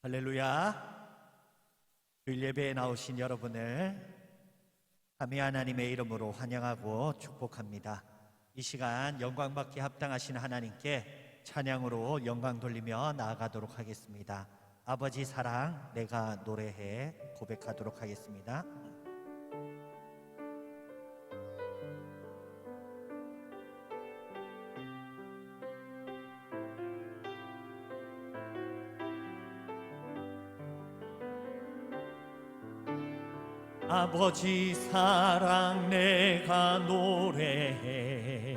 할렐루야. 주일 예배에 나오신 여러분을 삼위 하나님의 이름으로 환영하고 축복합니다. 이 시간 영광받기 합당하신 하나님께 찬양으로 영광 돌리며 나아가도록 하겠습니다. 아버지 사랑 내가 노래해 고백하도록 하겠습니다. 아버지 사랑 내가 노래해,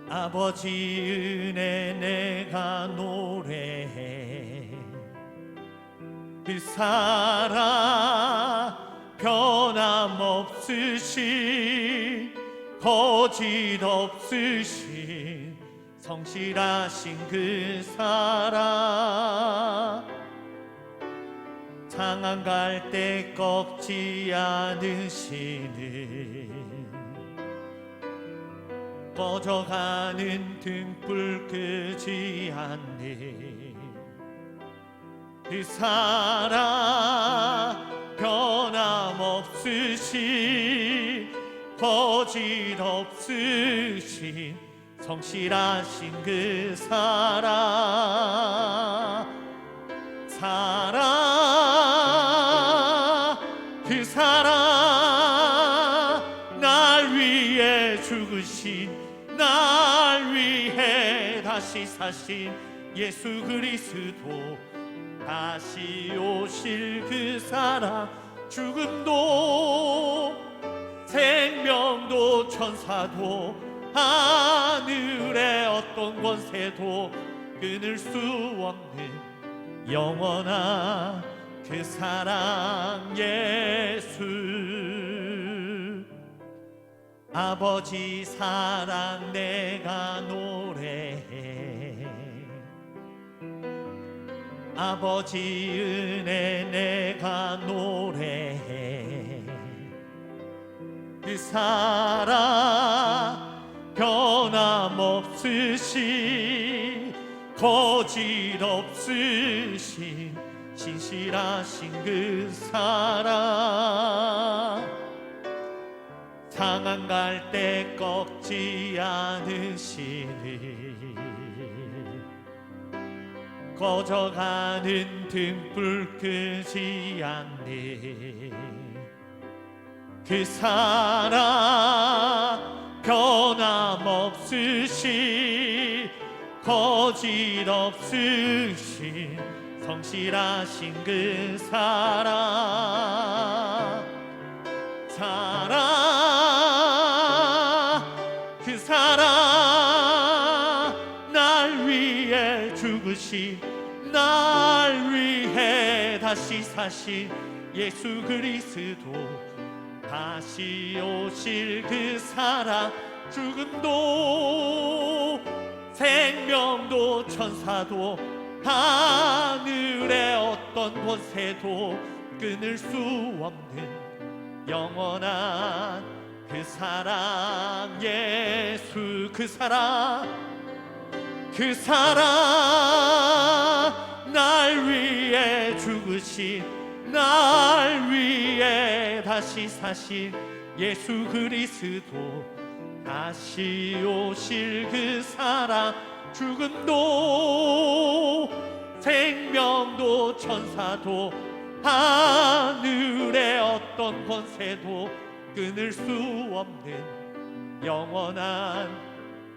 아버지 은혜 내가 노래해. 그 사랑 변함없으신 거짓 없으신 성실하신 그 사랑, 상한 갈 때 꺾지 않으시는 꺼져가는 등불 끄지 않는 그 사랑 변함없으신 거짓 없으신 성실하신 그 사랑, 그 사랑 날 위해 죽으신, 날 위해 다시 사신 예수 그리스도, 다시 오실 그 사랑, 죽음도 생명도 천사도 하늘의 어떤 권세도 끊을 수 없는 영원한 그 사랑 예수. 아버지 사랑 내가 노래해, 아버지 은혜 내가 노래해. 그 사랑 변함없으신 거짓 없으신 신실하신 그 사랑, 상한 갈 때 꺾지 않으시는 꺼져가는 등불 끄지 않는 그 사랑 변함없으신 거짓 없으신 성실하신 그 사랑, 그 사랑 날 위해 죽으신, 날 위해 다시 사신 예수 그리스도, 다시 오실 그 사랑, 죽음도 생명도 천사도 하늘의 어떤 권세도 끊을 수 없는 영원한 그 사랑 예수. 그 사랑, 그 사랑 날 위해 죽으신, 날 위해 다시 사신 예수 그리스도, 다시 오실 그 사랑, 죽음도 생명도 천사도 하늘의 어떤 권세도 끊을 수 없는 영원한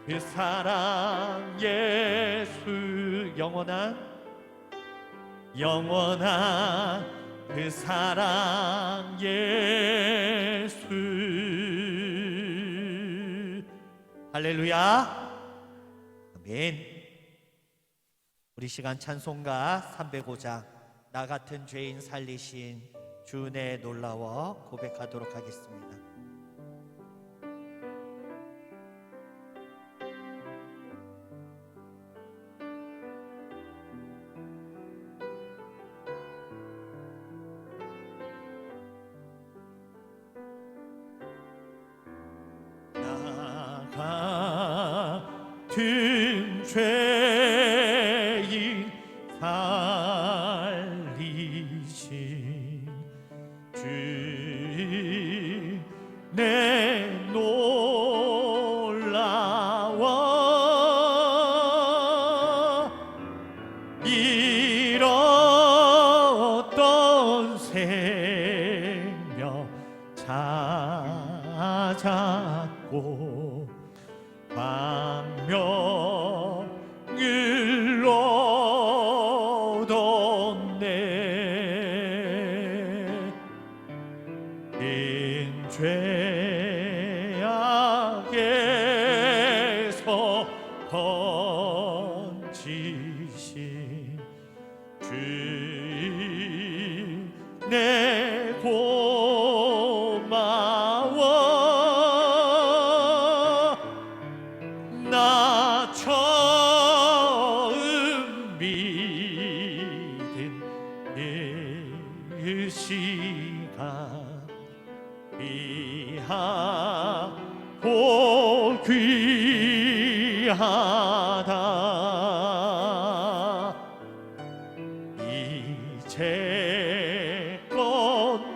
그 사랑 예수. 영원한 그 사랑 예수. 할렐루야. 아멘. 우리 시간 찬송가 305장 나 같은 죄인 살리신 주 은혜에 놀라워 고백하도록 하겠습니다. 나 같은 죄인 생명 찾았고 광명을 얻었네. 인 죄악에서 건지신 주님 내 고마워. 나 처음 믿은 그 시간 귀하고 귀하다. 이제껏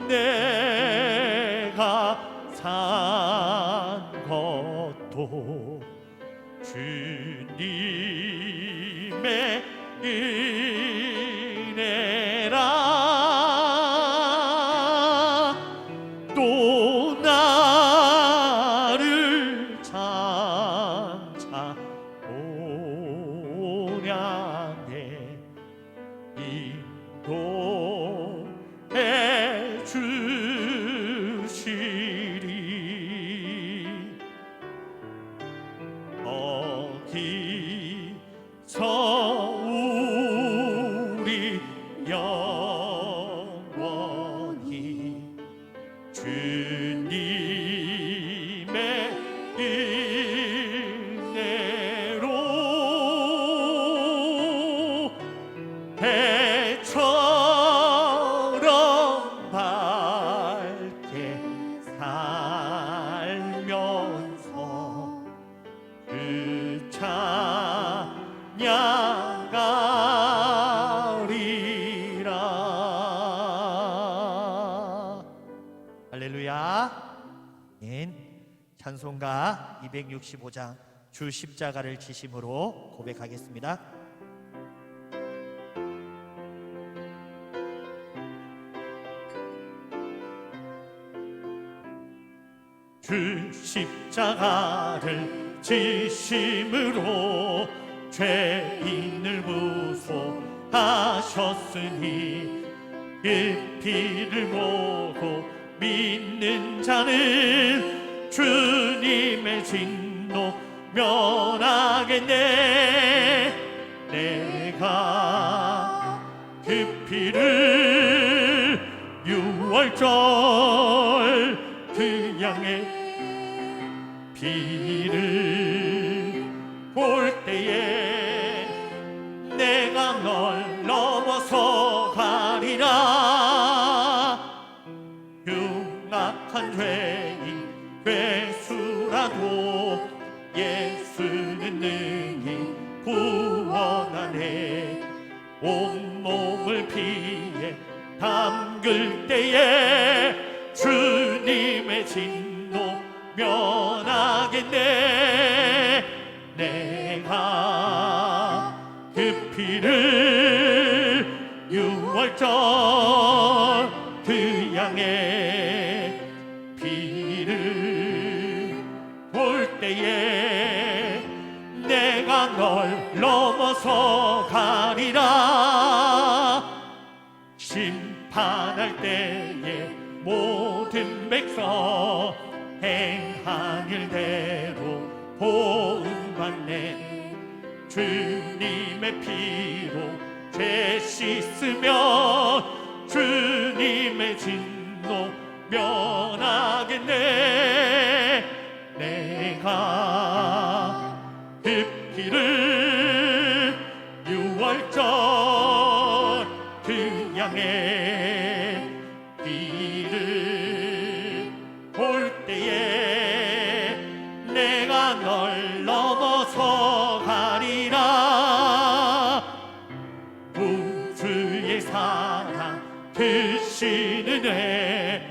내가 산 것도 주님의 은혜라. 또 나를 장차 온양에 인도해 주시리. 거기서 우리 영원히 주님의 은혜로 해처럼 밝게 살면서 그 찬양하리라. 할렐루야. 찬송가 265장 주 십자가를 지심으로 고백하겠습니다. 주 십자가를 지심으로 죄인을 무소하셨으니 그 피를 보고 믿는 자는 주님의 진노 면하겠네. 내가 그 피를 유월절 그 양의 피를 볼 때에 내가 널 넘어서 가리라. 흉악한 죄인 괴수라도 예수는 능히 구원하네. 온몸을 피에 담글 때에 주님의 진노 면하겠네. 내가 그 피를 유월절 그 양의 피를 볼 때에 내가 널 넘어서 가리라. 심판할 때에 모든 백성 행한 일대로 보응받네. 주님의 피로 죄 씻으면 주님의 진노 면하겠네. 내가 그 피를 유월절 그 양의 피를 볼 때에 내가 널 넘어서 가리라. 구주의 사랑 크신 은혜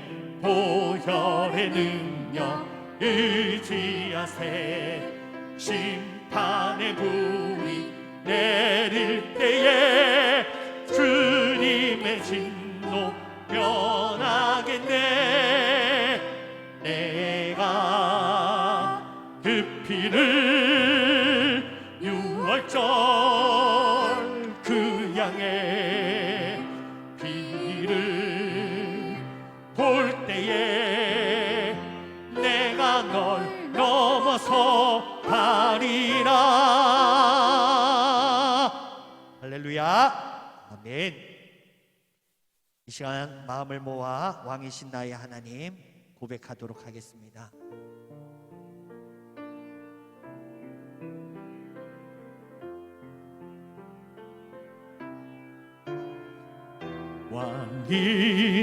보혈의 능력 의지하세. 심판의 불이 내릴 때에 주님의 진노 면 향해 비를 볼 때에 내가 널 넘어서 가리라. 할렐루야. 아멘. 이 시간 마음을 모아 왕이신 나의 하나님 고백하도록 하겠습니다.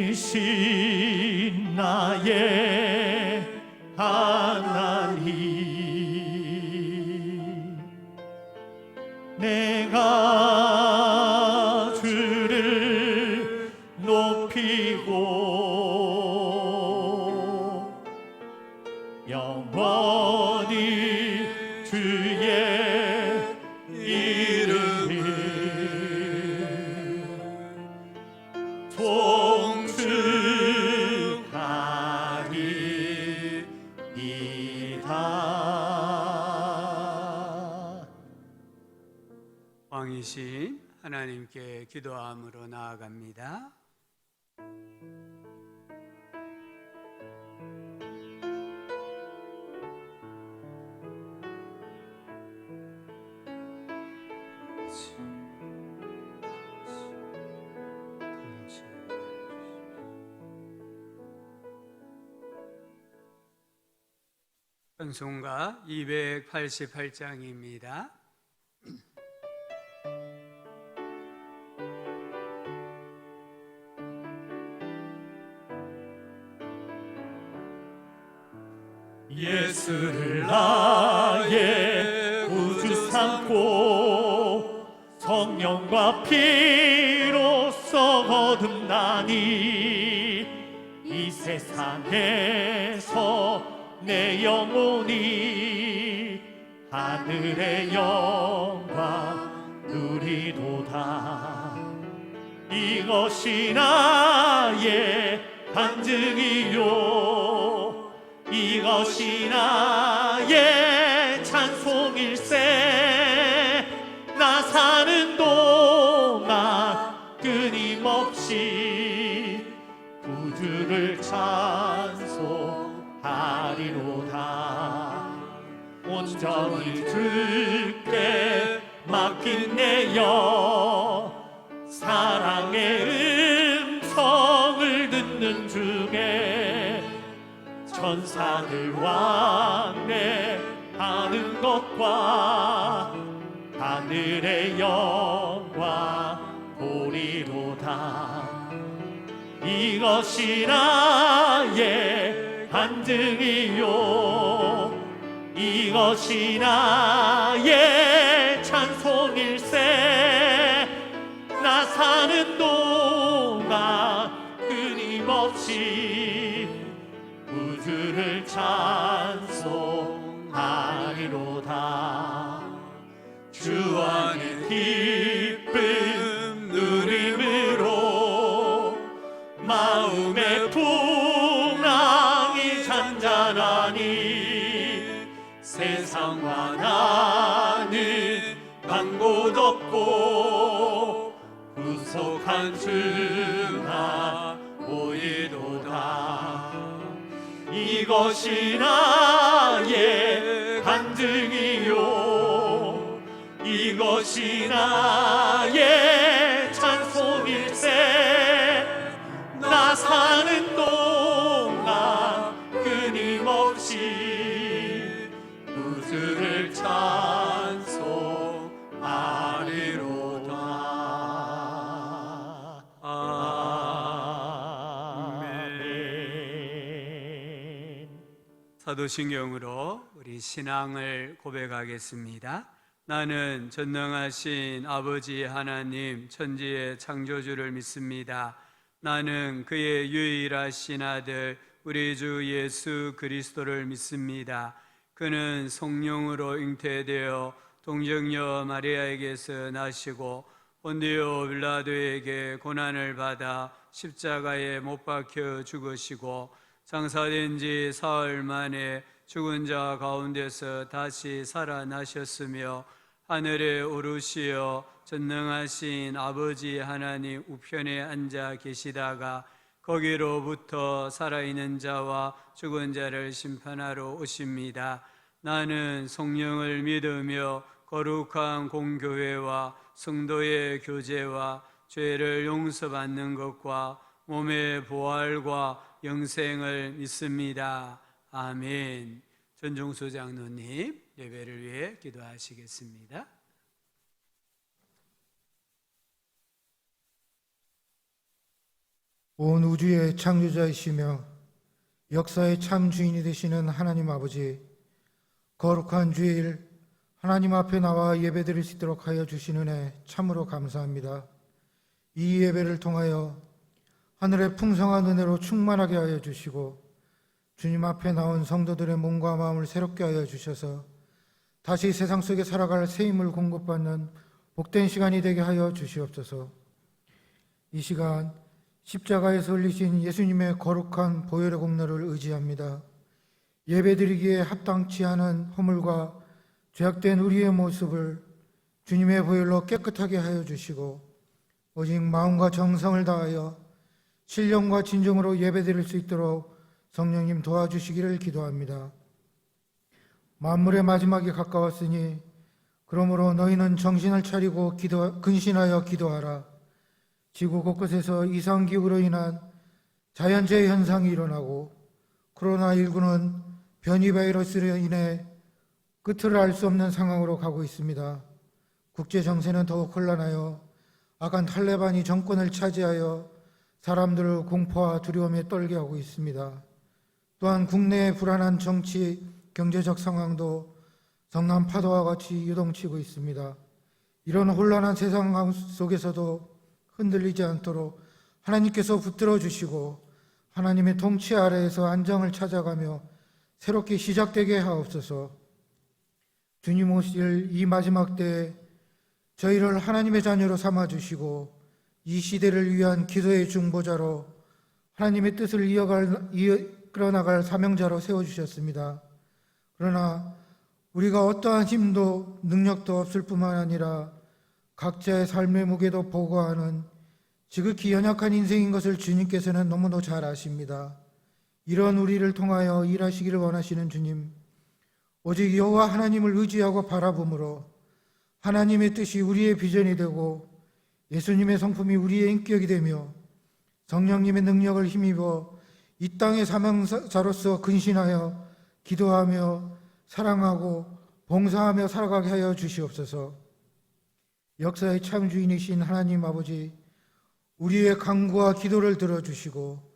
왕이신 나의 하나님, 내가 주를 높이고 영원히 주의 이름을 송축하리이다. 왕이신 하나님께 기도함으로 나아갑니다. 찬송가 288장입니다. 예수를 나의 구주 삼고 성령과 피로써 거듭나니 이 세상에서 내 영혼이 하늘의 영광 누리도다. 이것이 나의 간증이요, 이것이 나의 찬송일세. 나 사는 동안 끊임없이 구주를 찬송하리로다. 온전히 주께 맡긴 내 영, 사랑의 음성을 듣는 중에 천사들 왕래하는 것과 하늘의 영광 보리로다. 이것이 나의 간증이요, 이것이 나의 찬송일세. 나 사는 동안 끊임없이 구주를 찬송하리로다. 주 안에 기쁨 누림으로 마음의 풍랑이 잔잔하니 세상과 나는 간 곳 없고 구속한 주나 보이도다. 이것이 나의 간증이요, 이것이 나의 찬송일세. 나 사는 동안 끊임없이 구주를 찬송하리로다. 아멘. 사도신경으로 우리 신앙을 고백하겠습니다. 나는 전능하신 아버지 하나님 천지의 창조주를 믿습니다. 나는 그의 유일하신 아들 우리 주 예수 그리스도를 믿습니다. 그는 성령으로 잉태되어 동정녀 마리아에게서 나시고 본디오 빌라도에게 고난을 받아 십자가에 못 박혀 죽으시고 장사된 지 사흘 만에 죽은 자 가운데서 다시 살아나셨으며 하늘에 오르시어 전능하신 아버지 하나님 우편에 앉아 계시다가 거기로부터 살아있는 자와 죽은 자를 심판하러 오십니다. 나는 성령을 믿으며 거룩한 공교회와 성도의 교제와 죄를 용서받는 것과 몸의 부활과 영생을 믿습니다. 아멘. 전종수 장로님 예배를 위해 기도하시겠습니다. 온 우주의 창조자이시며 역사의 참 주인이 되시는 하나님 아버지, 거룩한 주일 하나님 앞에 나와 예배드릴 수 있도록 하여 주신 은혜 참으로 감사합니다. 이 예배를 통하여 하늘의 풍성한 은혜로 충만하게 하여 주시고 주님 앞에 나온 성도들의 몸과 마음을 새롭게 하여 주셔서 다시 세상 속에 살아갈 새 힘을 공급받는 복된 시간이 되게 하여 주시옵소서. 이 시간 십자가에서 흘리신 예수님의 거룩한 보혈의 공로를 의지합니다. 예배드리기에 합당치 않은 허물과 죄악된 우리의 모습을 주님의 보혈로 깨끗하게 하여 주시고 오직 마음과 정성을 다하여 신령과 진정으로 예배드릴 수 있도록 성령님 도와주시기를 기도합니다. 만물의 마지막이 가까웠으니 그러므로 너희는 정신을 차리고 근신하여 기도하라. 지구 곳곳에서 이상기후로 인한 자연재해 현상이 일어나고 코로나19는 변이 바이러스로 인해 끝을 알 수 없는 상황으로 가고 있습니다. 국제 정세는 더욱 혼란하여 아간 탈레반이 정권을 차지하여 사람들을 공포와 두려움에 떨게 하고 있습니다. 또한 국내의 불안한 정치, 경제적 상황도 성남 파도와 같이 유동치고 있습니다. 이런 혼란한 세상 속에서도 흔들리지 않도록 하나님께서 붙들어 주시고 하나님의 통치 아래에서 안정을 찾아가며 새롭게 시작되게 하옵소서. 주님 오실 이 마지막 때에 저희를 하나님의 자녀로 삼아주시고 이 시대를 위한 기도의 중보자로 하나님의 뜻을 이끌어나갈 사명자로 세워주셨습니다. 그러나 우리가 어떠한 힘도 능력도 없을 뿐만 아니라 각자의 삶의 무게도 보고하는 지극히 연약한 인생인 것을 주님께서는 너무도 잘 아십니다. 이런 우리를 통하여 일하시기를 원하시는 주님, 오직 여호와 하나님을 의지하고 바라봄으로 하나님의 뜻이 우리의 비전이 되고 예수님의 성품이 우리의 인격이 되며 성령님의 능력을 힘입어 이 땅의 사명자로서 근신하여 기도하며 사랑하고 봉사하며 살아가게 하여 주시옵소서. 역사의 참 주인이신 하나님 아버지, 우리의 간구와 기도를 들어주시고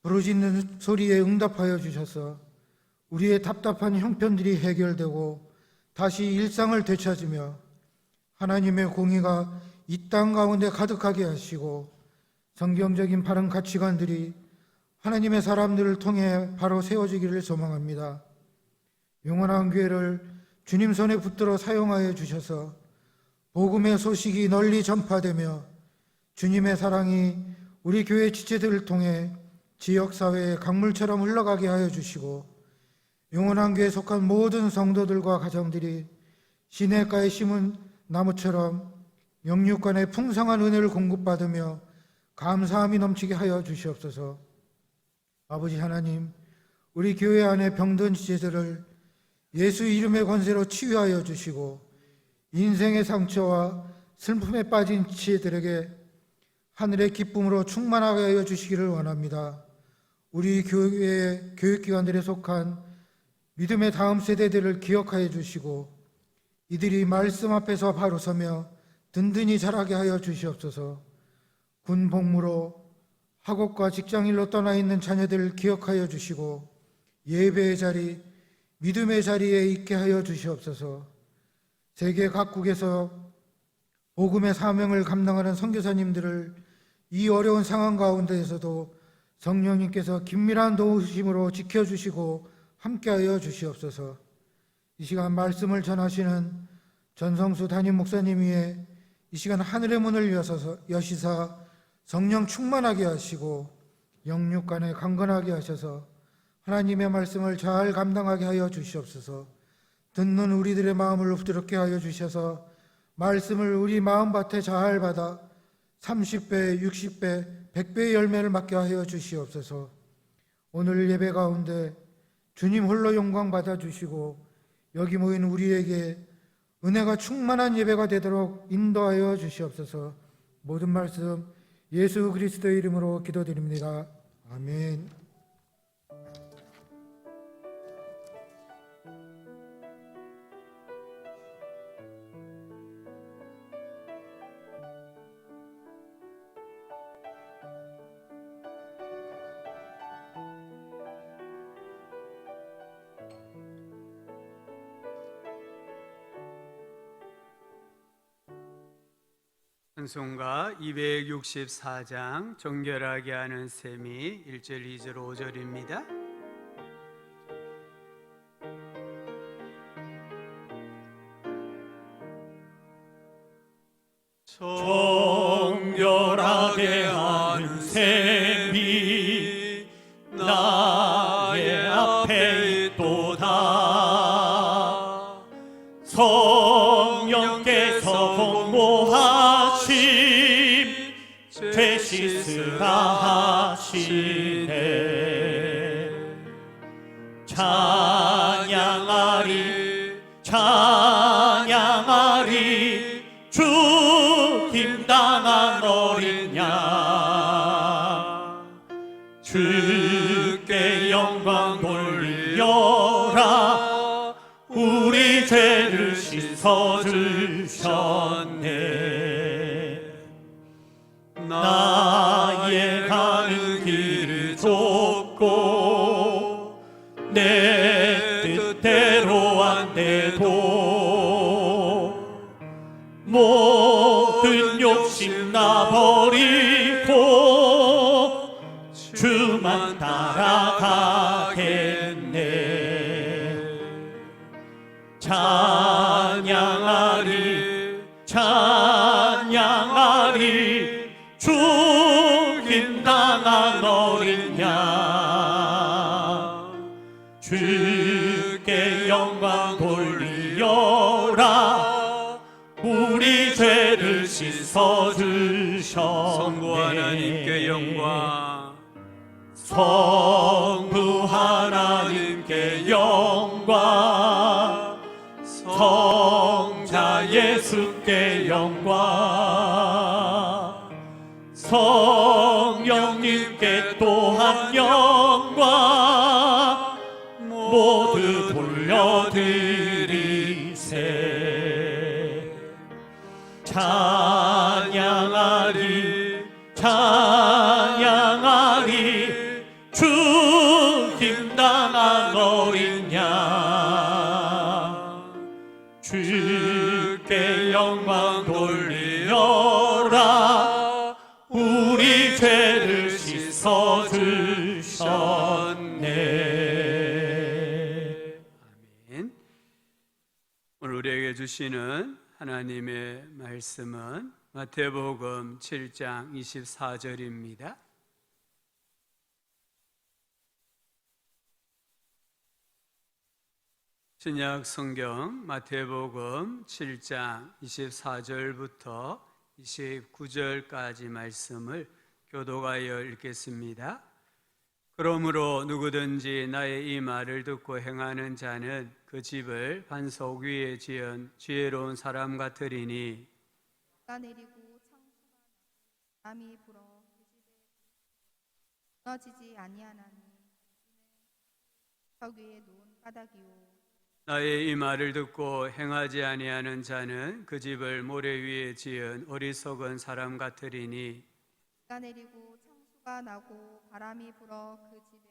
부르짖는 소리에 응답하여 주셔서 우리의 답답한 형편들이 해결되고 다시 일상을 되찾으며 하나님의 공의가 이 땅 가운데 가득하게 하시고 성경적인 바른 가치관들이 하나님의 사람들을 통해 바로 세워지기를 소망합니다. 영원한 교회를 주님 손에 붙들어 사용하여 주셔서 복음의 소식이 널리 전파되며 주님의 사랑이 우리 교회 지체들을 통해 지역사회의 강물처럼 흘러가게 하여 주시고 영원한 교회에 속한 모든 성도들과 가정들이 시냇가에 심은 나무처럼 영육간의 풍성한 은혜를 공급받으며 감사함이 넘치게 하여 주시옵소서. 아버지 하나님, 우리 교회 안에 병든 지체들을 예수 이름의 권세로 치유하여 주시고 인생의 상처와 슬픔에 빠진 지체들에게 하늘의 기쁨으로 충만하게 하여 주시기를 원합니다. 우리 교회의 교육기관들에 속한 믿음의 다음 세대들을 기억하여 주시고 이들이 말씀 앞에서 바로 서며 든든히 자라게 하여 주시옵소서. 군 복무로 학업과 직장일로 떠나 있는 자녀들을 기억하여 주시고 예배의 자리, 믿음의 자리에 있게 하여 주시옵소서. 세계 각국에서 복음의 사명을 감당하는 선교사님들을 이 어려운 상황 가운데에서도 성령님께서 긴밀한 도우심으로 지켜주시고 함께하여 주시옵소서. 이 시간 말씀을 전하시는 전성수 담임 목사님 위에 이 시간 하늘의 문을 여시사 성령 충만하게 하시고 영육간에 강건하게 하셔서 하나님의 말씀을 잘 감당하게 하여 주시옵소서. 듣는 우리들의 마음을 엎드럽게 하여 주셔서 말씀을 우리 마음밭에 잘 받아 30배, 60배, 100배의 열매를 맺게 하여 주시옵소서. 오늘 예배 가운데 주님 홀로 영광 받아 주시고 여기 모인 우리에게 은혜가 충만한 예배가 되도록 인도하여 주시옵소서. 모든 말씀 예수 그리스도의 이름으로 기도드립니다. 아멘. 찬송가 264장 정결하게 하는 셈이 1절, 2절, 5절입니다. 정결하게 하는 셈이 나의 앞에 있도다. 성령께서 공모하심 죄 씻으라 하시네. 찬양하리 찬양하리 죽임당한 어린 양. 주께 영광 돌리어라. 우리 죄를 씻어주셨네. 나의 가는 길을 좁고 내 뜻대로 안 돼도 모든 욕심 놔버리고 주만 따라가겠네. 찬양하리 찬양하리 죽임당한 어린 양. 주께 영광 돌리어라. 우리 죄를 씻어주셨네. 성부 하나님께 영광, 성부 하나님께 영광, 성자 예수께 영광, 성령님께 또한 영광 모두 돌려드리세. 찬양하리 찬양하리 죽임당한 어린 양. 주께 영광 돌리어라. 우리 죄를 씻어주셨네. 아멘. 오늘 우리에게 주시는 하나님의 말씀은 마태복음 7장 24절입니다. 신약 성경 마태복음 7장 24절부터 29절까지 말씀을 교독하여 읽겠습니다. 그러므로 누구든지 나의 이 말을 듣고 행하는 자는 그 집을 반석 위에 지은 지혜로운 사람 같으리니 비가 내리고 창수가 나고 바람이 불어 그 집에 무너지지 아니하나니 석 위에 놓은 까닭이요. 나의 이 말을 듣고 행하지 아니하는 자는 그 집을 모래 위에 지은 어리석은 사람 같으리니 비가 내리고 창수가 나고 바람이 불어 그 집에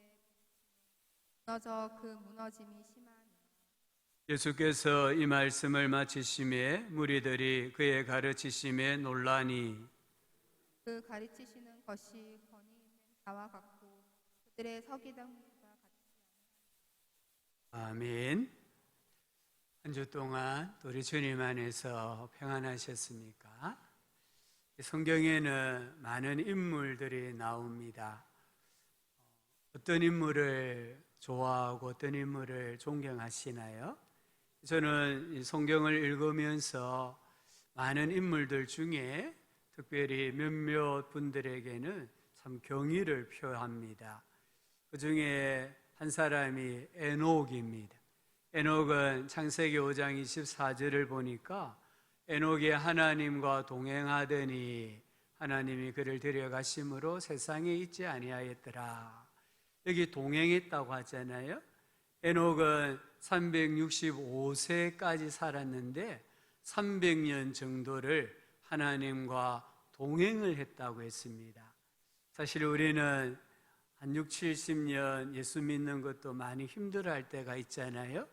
무너져 그 무너짐이 심하니. 예수께서 이 말씀을 마치심에 무리들이 그의 가르치심에 놀라니 그 가르치시는 것이 권위 있는 자와 같고 그들의 서기관과 같지 아멘. 한 주 동안 우리 주님 안에서 평안하셨습니까? 성경에는 많은 인물들이 나옵니다. 어떤 인물을 좋아하고 어떤 인물을 존경하시나요? 저는 이 성경을 읽으면서 많은 인물들 중에 특별히 몇몇 분들에게는 참 경의를 표합니다. 그 중에 한 사람이 에녹입니다. 에녹은 창세기 5장 24절을 보니까 에녹이 하나님과 동행하더니 하나님이 그를 데려가심으로 세상에 있지 아니하였더라. 여기 동행했다고 하잖아요. 에녹은 365세까지 살았는데 300년 정도를 하나님과 동행을 했다고 했습니다. 사실 우리는 한 60, 70년 예수 믿는 것도 많이 힘들어할 때가 있잖아요.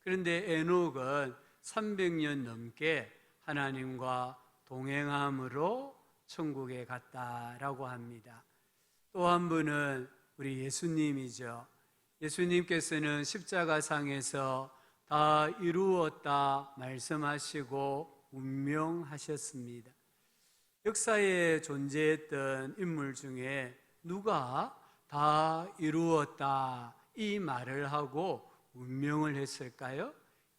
그런데 에녹은 300년 넘게 하나님과 동행함으로 천국에 갔다라고 합니다. 또 한 분은 우리 예수님이죠. 예수님께서는 십자가상에서 다 이루었다 말씀하시고 운명하셨습니다. 역사에 존재했던 인물 중에 누가 다 이루었다 이 말을 하고 운명을 했을까요?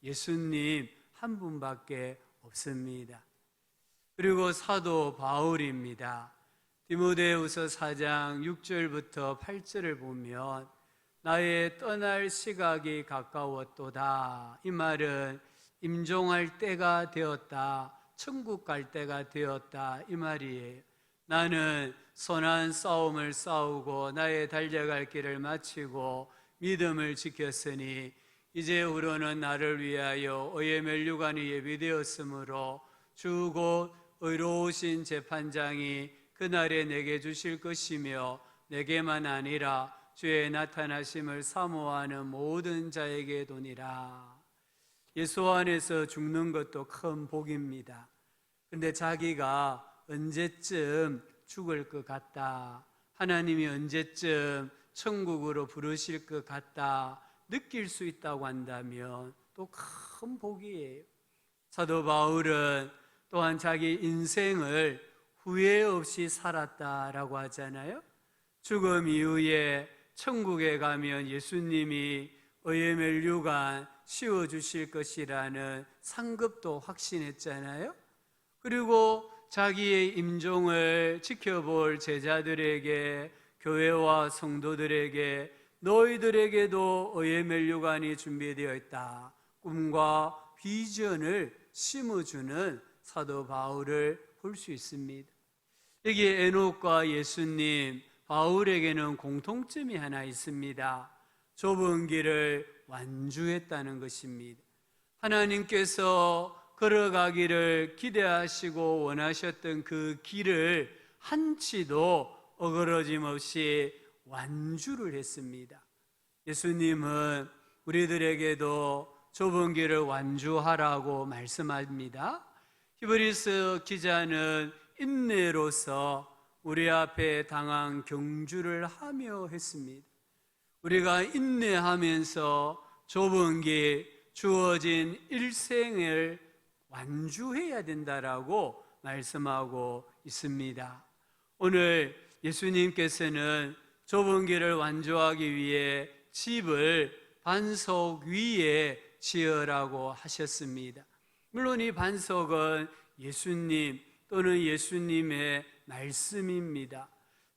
예수님 한 분밖에 없습니다. 그리고 사도 바울입니다. 디모데후서 4장 6절부터 8절을 보면 나의 떠날 시각이 가까웠도다. 이 말은 임종할 때가 되었다. 천국 갈 때가 되었다. 이 말이에요. 나는 선한 싸움을 싸우고 나의 달려갈 길을 마치고 믿음을 지켰으니 이제후로는 나를 위하여 의의 면류관이 예비되었으므로 주 곧 의로우신 재판장이 그날에 내게 주실 것이며 내게만 아니라 주의 나타나심을 사모하는 모든 자에게 도니라. 예수 안에서 죽는 것도 큰 복입니다. 근데 자기가 언제쯤 죽을 것 같다, 하나님이 언제쯤 천국으로 부르실 것 같다 느낄 수 있다고 한다면 또 큰 복이에요. 사도 바울은 또한 자기 인생을 후회 없이 살았다라고 하잖아요. 죽음 이후에 천국에 가면 예수님이 의의 면류관 씌워주실 것이라는 상급도 확신했잖아요. 그리고 자기의 임종을 지켜볼 제자들에게, 교회와 성도들에게 너희들에게도 의의 면류관이 준비되어 있다. 꿈과 비전을 심어주는 사도 바울을 볼 수 있습니다. 여기 에녹과 예수님, 바울에게는 공통점이 하나 있습니다. 좁은 길을 완주했다는 것입니다. 하나님께서 걸어가기를 기대하시고 원하셨던 그 길을 한치도 어그러짐 없이 완주를 했습니다. 예수님은 우리들에게도 좁은 길을 완주하라고 말씀합니다. 히브리서 기자는 인내로서 우리 앞에 당한 경주를 하며 했습니다. 우리가 인내하면서 좁은 길, 주어진 일생을 완주해야 된다라고 말씀하고 있습니다. 오늘 예수님께서는 좁은 길을 완주하기 위해 집을 반석 위에 지으라고 하셨습니다. 물론 이 반석은 예수님 또는 예수님의 말씀입니다.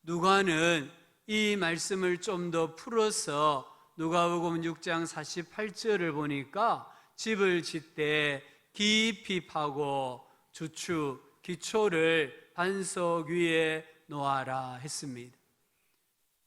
누가는 이 말씀을 좀 더 풀어서 누가복음 6장 48절을 보니까 집을 짓되 깊이 파고 주축, 기초를 반석 위에 놓아라 했습니다.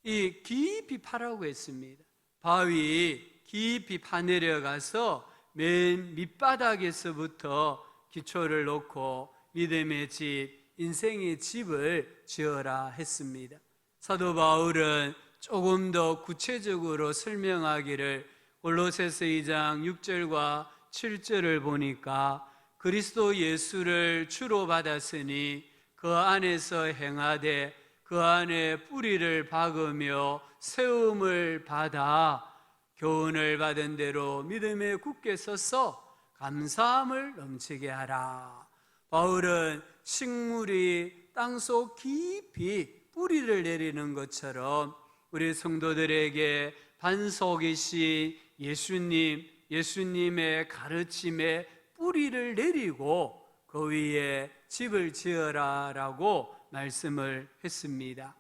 이 깊이 파라고 했습니다. 바위 깊이 파내려가서 맨 밑바닥에서부터 기초를 놓고 믿음의 집, 인생의 집을 지어라 했습니다. 사도 바울은 조금 더 구체적으로 설명하기를 골로새서 2장 6절과 7절을 보니까 그리스도 예수를 주로 받았으니 그 안에서 행하되 그 안에 뿌리를 박으며 세움을 받아 교훈을 받은 대로 믿음에 굳게 서서 감사함을 넘치게 하라. 바울은 식물이 땅속 깊이 뿌리를 내리는 것처럼 우리 성도들에게 반석이신 예수님, 예수님의 가르침에 뿌리를 내리고 그 위에 집을 지어라라고 말씀을 했습니다.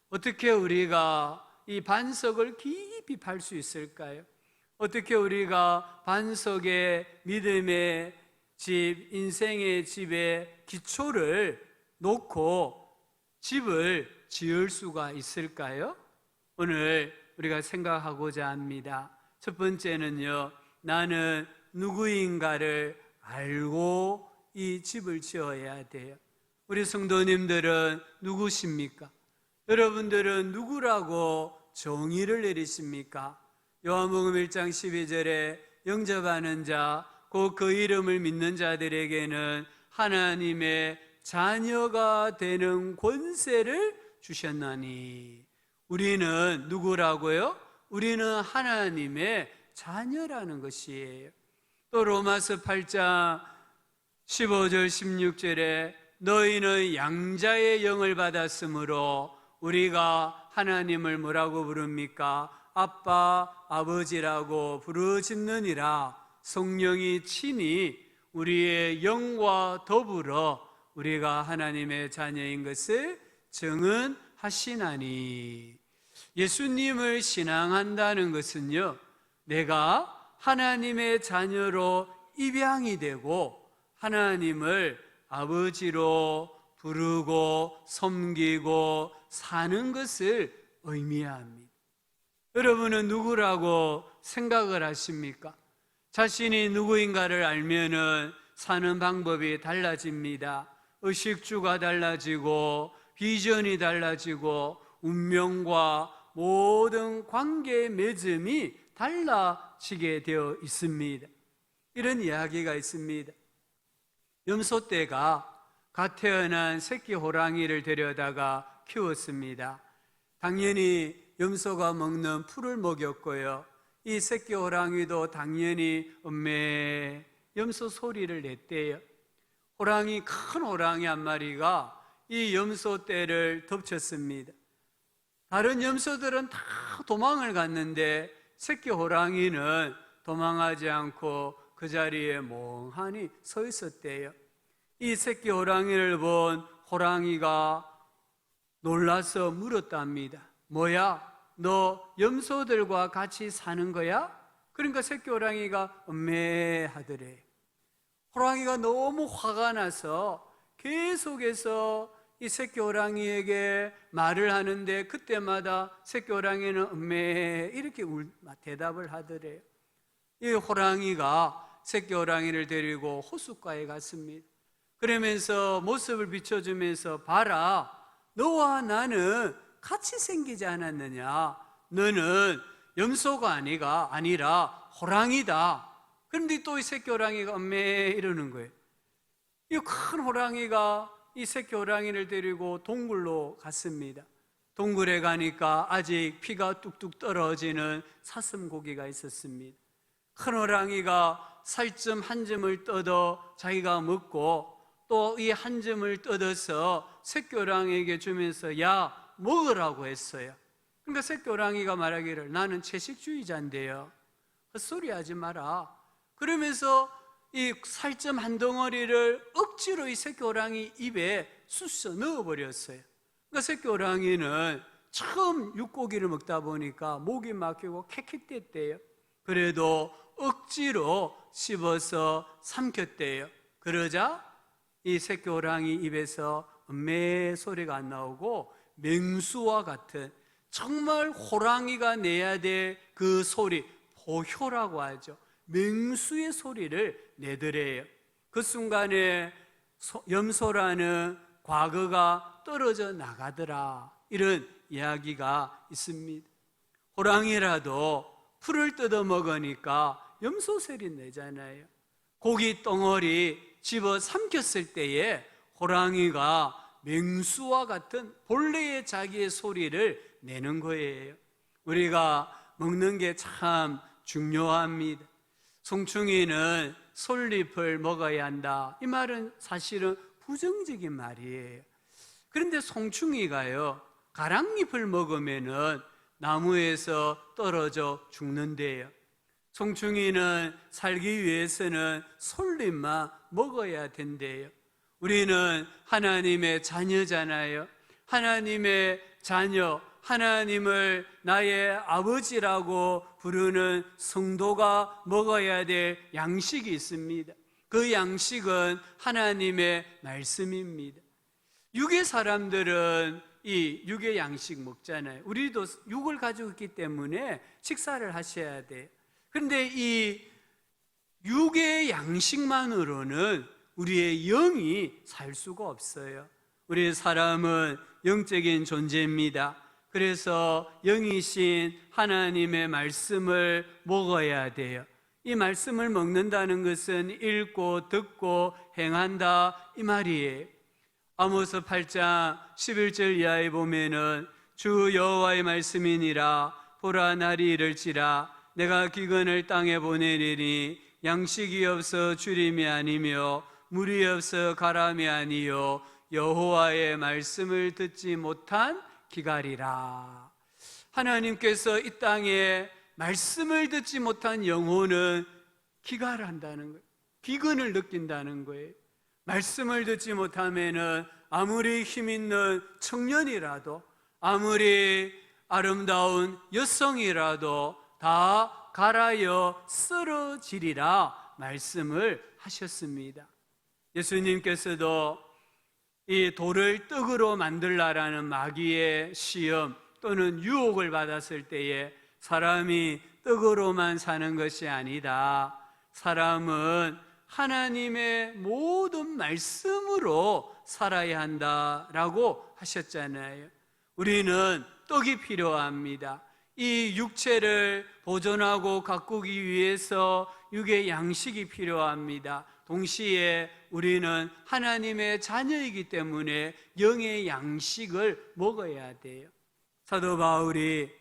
어떻게 우리가 이 반석을 깊이 팔 수 있을까요? 어떻게 우리가 반석의 믿음의 집, 인생의 집의 기초를 놓고 집을 지을 수가 있을까요? 오늘 우리가 생각하고자 합니다. 첫 번째는요, 나는 누구인가를 알고 이 집을 지어야 돼요. 우리 성도님들은 누구십니까? 여러분들은 누구라고 정의를 내리십니까? 요한복음 1장 12절에 영접하는 자, 곧 그 이름을 믿는 자들에게는 하나님의 자녀가 되는 권세를 주셨나니. 우리는 누구라고요? 우리는 하나님의 자녀라는 것이에요. 또 로마서 8장 15절 16절에 너희는 양자의 영을 받았으므로 우리가 하나님을 뭐라고 부릅니까? 아빠, 아버지라고 부르짖느니라. 성령이 친히 우리의 영과 더불어 우리가 하나님의 자녀인 것을 증언하시나니. 예수님을 신앙한다는 것은요, 내가 하나님의 자녀로 입양이 되고 하나님을 아버지로 부르고 섬기고 사는 것을 의미합니다. 여러분은 누구라고 생각을 하십니까? 자신이 누구인가를 알면은 사는 방법이 달라집니다. 의식주가 달라지고 비전이 달라지고 운명과 모든 관계의 맺음이 달라지게 되어 있습니다. 이런 이야기가 있습니다. 염소떼가 갓 태어난 새끼 호랑이를 데려다가 키웠습니다. 당연히 염소가 먹는 풀을 먹였고요. 이 새끼 호랑이도 당연히 음메 염소 소리를 냈대요. 큰 호랑이 한 마리가 이 염소떼를 덮쳤습니다. 다른 염소들은 다 도망을 갔는데 새끼 호랑이는 도망하지 않고 그 자리에 멍하니 서 있었대요. 이 새끼 호랑이를 본 호랑이가 놀라서 물었답니다. 뭐야? 너 염소들과 같이 사는 거야? 그러니까 새끼 호랑이가 하더래. 호랑이가 너무 화가 나서 계속해서 이 새끼 호랑이에게 말을 하는데 그때마다 새끼 호랑이는 이렇게 대답을 하더래요. 이 호랑이가 새끼 호랑이를 데리고 호숫가에 갔습니다. 그러면서 모습을 비춰주면서 봐라, 너와 나는 같이 생기지 않았느냐? 너는 염소가 아니라 호랑이다. 그런데 또 이 새끼 호랑이가 이러는 거예요. 이 큰 호랑이가 이 새끼 호랑이를 데리고 동굴로 갔습니다. 동굴에 가니까 아직 피가 뚝뚝 떨어지는 사슴고기가 있었습니다. 큰 호랑이가 살점 한 점을 뜯어 자기가 먹고 또 이 한 점을 뜯어서 새끼 호랑이에게 주면서 야, 먹으라고 했어요. 그러니까 새끼 호랑이가 말하기를 나는 채식주의자인데요, 헛소리 하지 마라. 그러면서 이 살점 한 덩어리를 억지로 이 새끼 호랑이 입에 쑤셔 넣어버렸어요. 그러니까 새끼 호랑이는 처음 육고기를 먹다 보니까 목이 막히고 캑캑댔대요. 그래도 억지로 씹어서 삼켰대요. 그러자 이 새끼 호랑이 입에서 소리가 안 나오고 맹수와 같은, 정말 호랑이가 내야 될 그 소리, 보효라고 하죠. 맹수의 소리를 내더래요. 그 순간에 염소라는 과거가 떨어져 나가더라, 이런 이야기가 있습니다. 호랑이라도 풀을 뜯어 먹으니까 염소소리 내잖아요. 고기 덩어리 집어 삼켰을 때에 호랑이가 맹수와 같은 본래의 자기의 소리를 내는 거예요. 우리가 먹는 게 참 중요합니다. 송충이는 솔잎을 먹어야 한다, 이 말은 사실은 부정적인 말이에요. 그런데 송충이가요, 가랑잎을 먹으면은 나무에서 떨어져 죽는데요. 송충이는 살기 위해서는 솔잎만 먹어야 된대요. 우리는 하나님의 자녀잖아요. 하나님의 자녀, 하나님을 나의 아버지라고 부르는 성도가 먹어야 될 양식이 있습니다. 그 양식은 하나님의 말씀입니다. 육의 사람들은 이 육의 양식 먹잖아요. 우리도 육을 가지고 있기 때문에 식사를 하셔야 돼요. 그런데 이 육의 양식만으로는 우리의 영이 살 수가 없어요. 우리 사람은 영적인 존재입니다. 그래서 영이신 하나님의 말씀을 먹어야 돼요. 이 말씀을 먹는다는 것은 읽고 듣고 행한다 이 말이에요. 아모스 8장 11절 이하에 보면은 주 여호와의 말씀이니라 보라 날이 이를지라 내가 기근을 땅에 보내리니 양식이 없어 주림이 아니며 물이 없어 가람이 아니요 여호와의 말씀을 듣지 못한 기갈이라. 하나님께서 이 땅에 말씀을 듣지 못한 영혼은 기갈한다는 거예요. 기근을 느낀다는 거예요. 말씀을 듣지 못하면은 아무리 힘 있는 청년이라도 아무리 아름다운 여성이라도 다 갈아여 쓰러지리라 말씀을 하셨습니다. 예수님께서도 이 돌을 떡으로 만들라라는 마귀의 시험 또는 유혹을 받았을 때에 사람이 떡으로만 사는 것이 아니다. 사람은 하나님의 모든 말씀으로 살아야 한다라고 하셨잖아요. 우리는 떡이 필요합니다. 이 육체를 보존하고 가꾸기 위해서 육의 양식이 필요합니다. 동시에 우리는 하나님의 자녀이기 때문에 영의 양식을 먹어야 돼요. 사도 바울이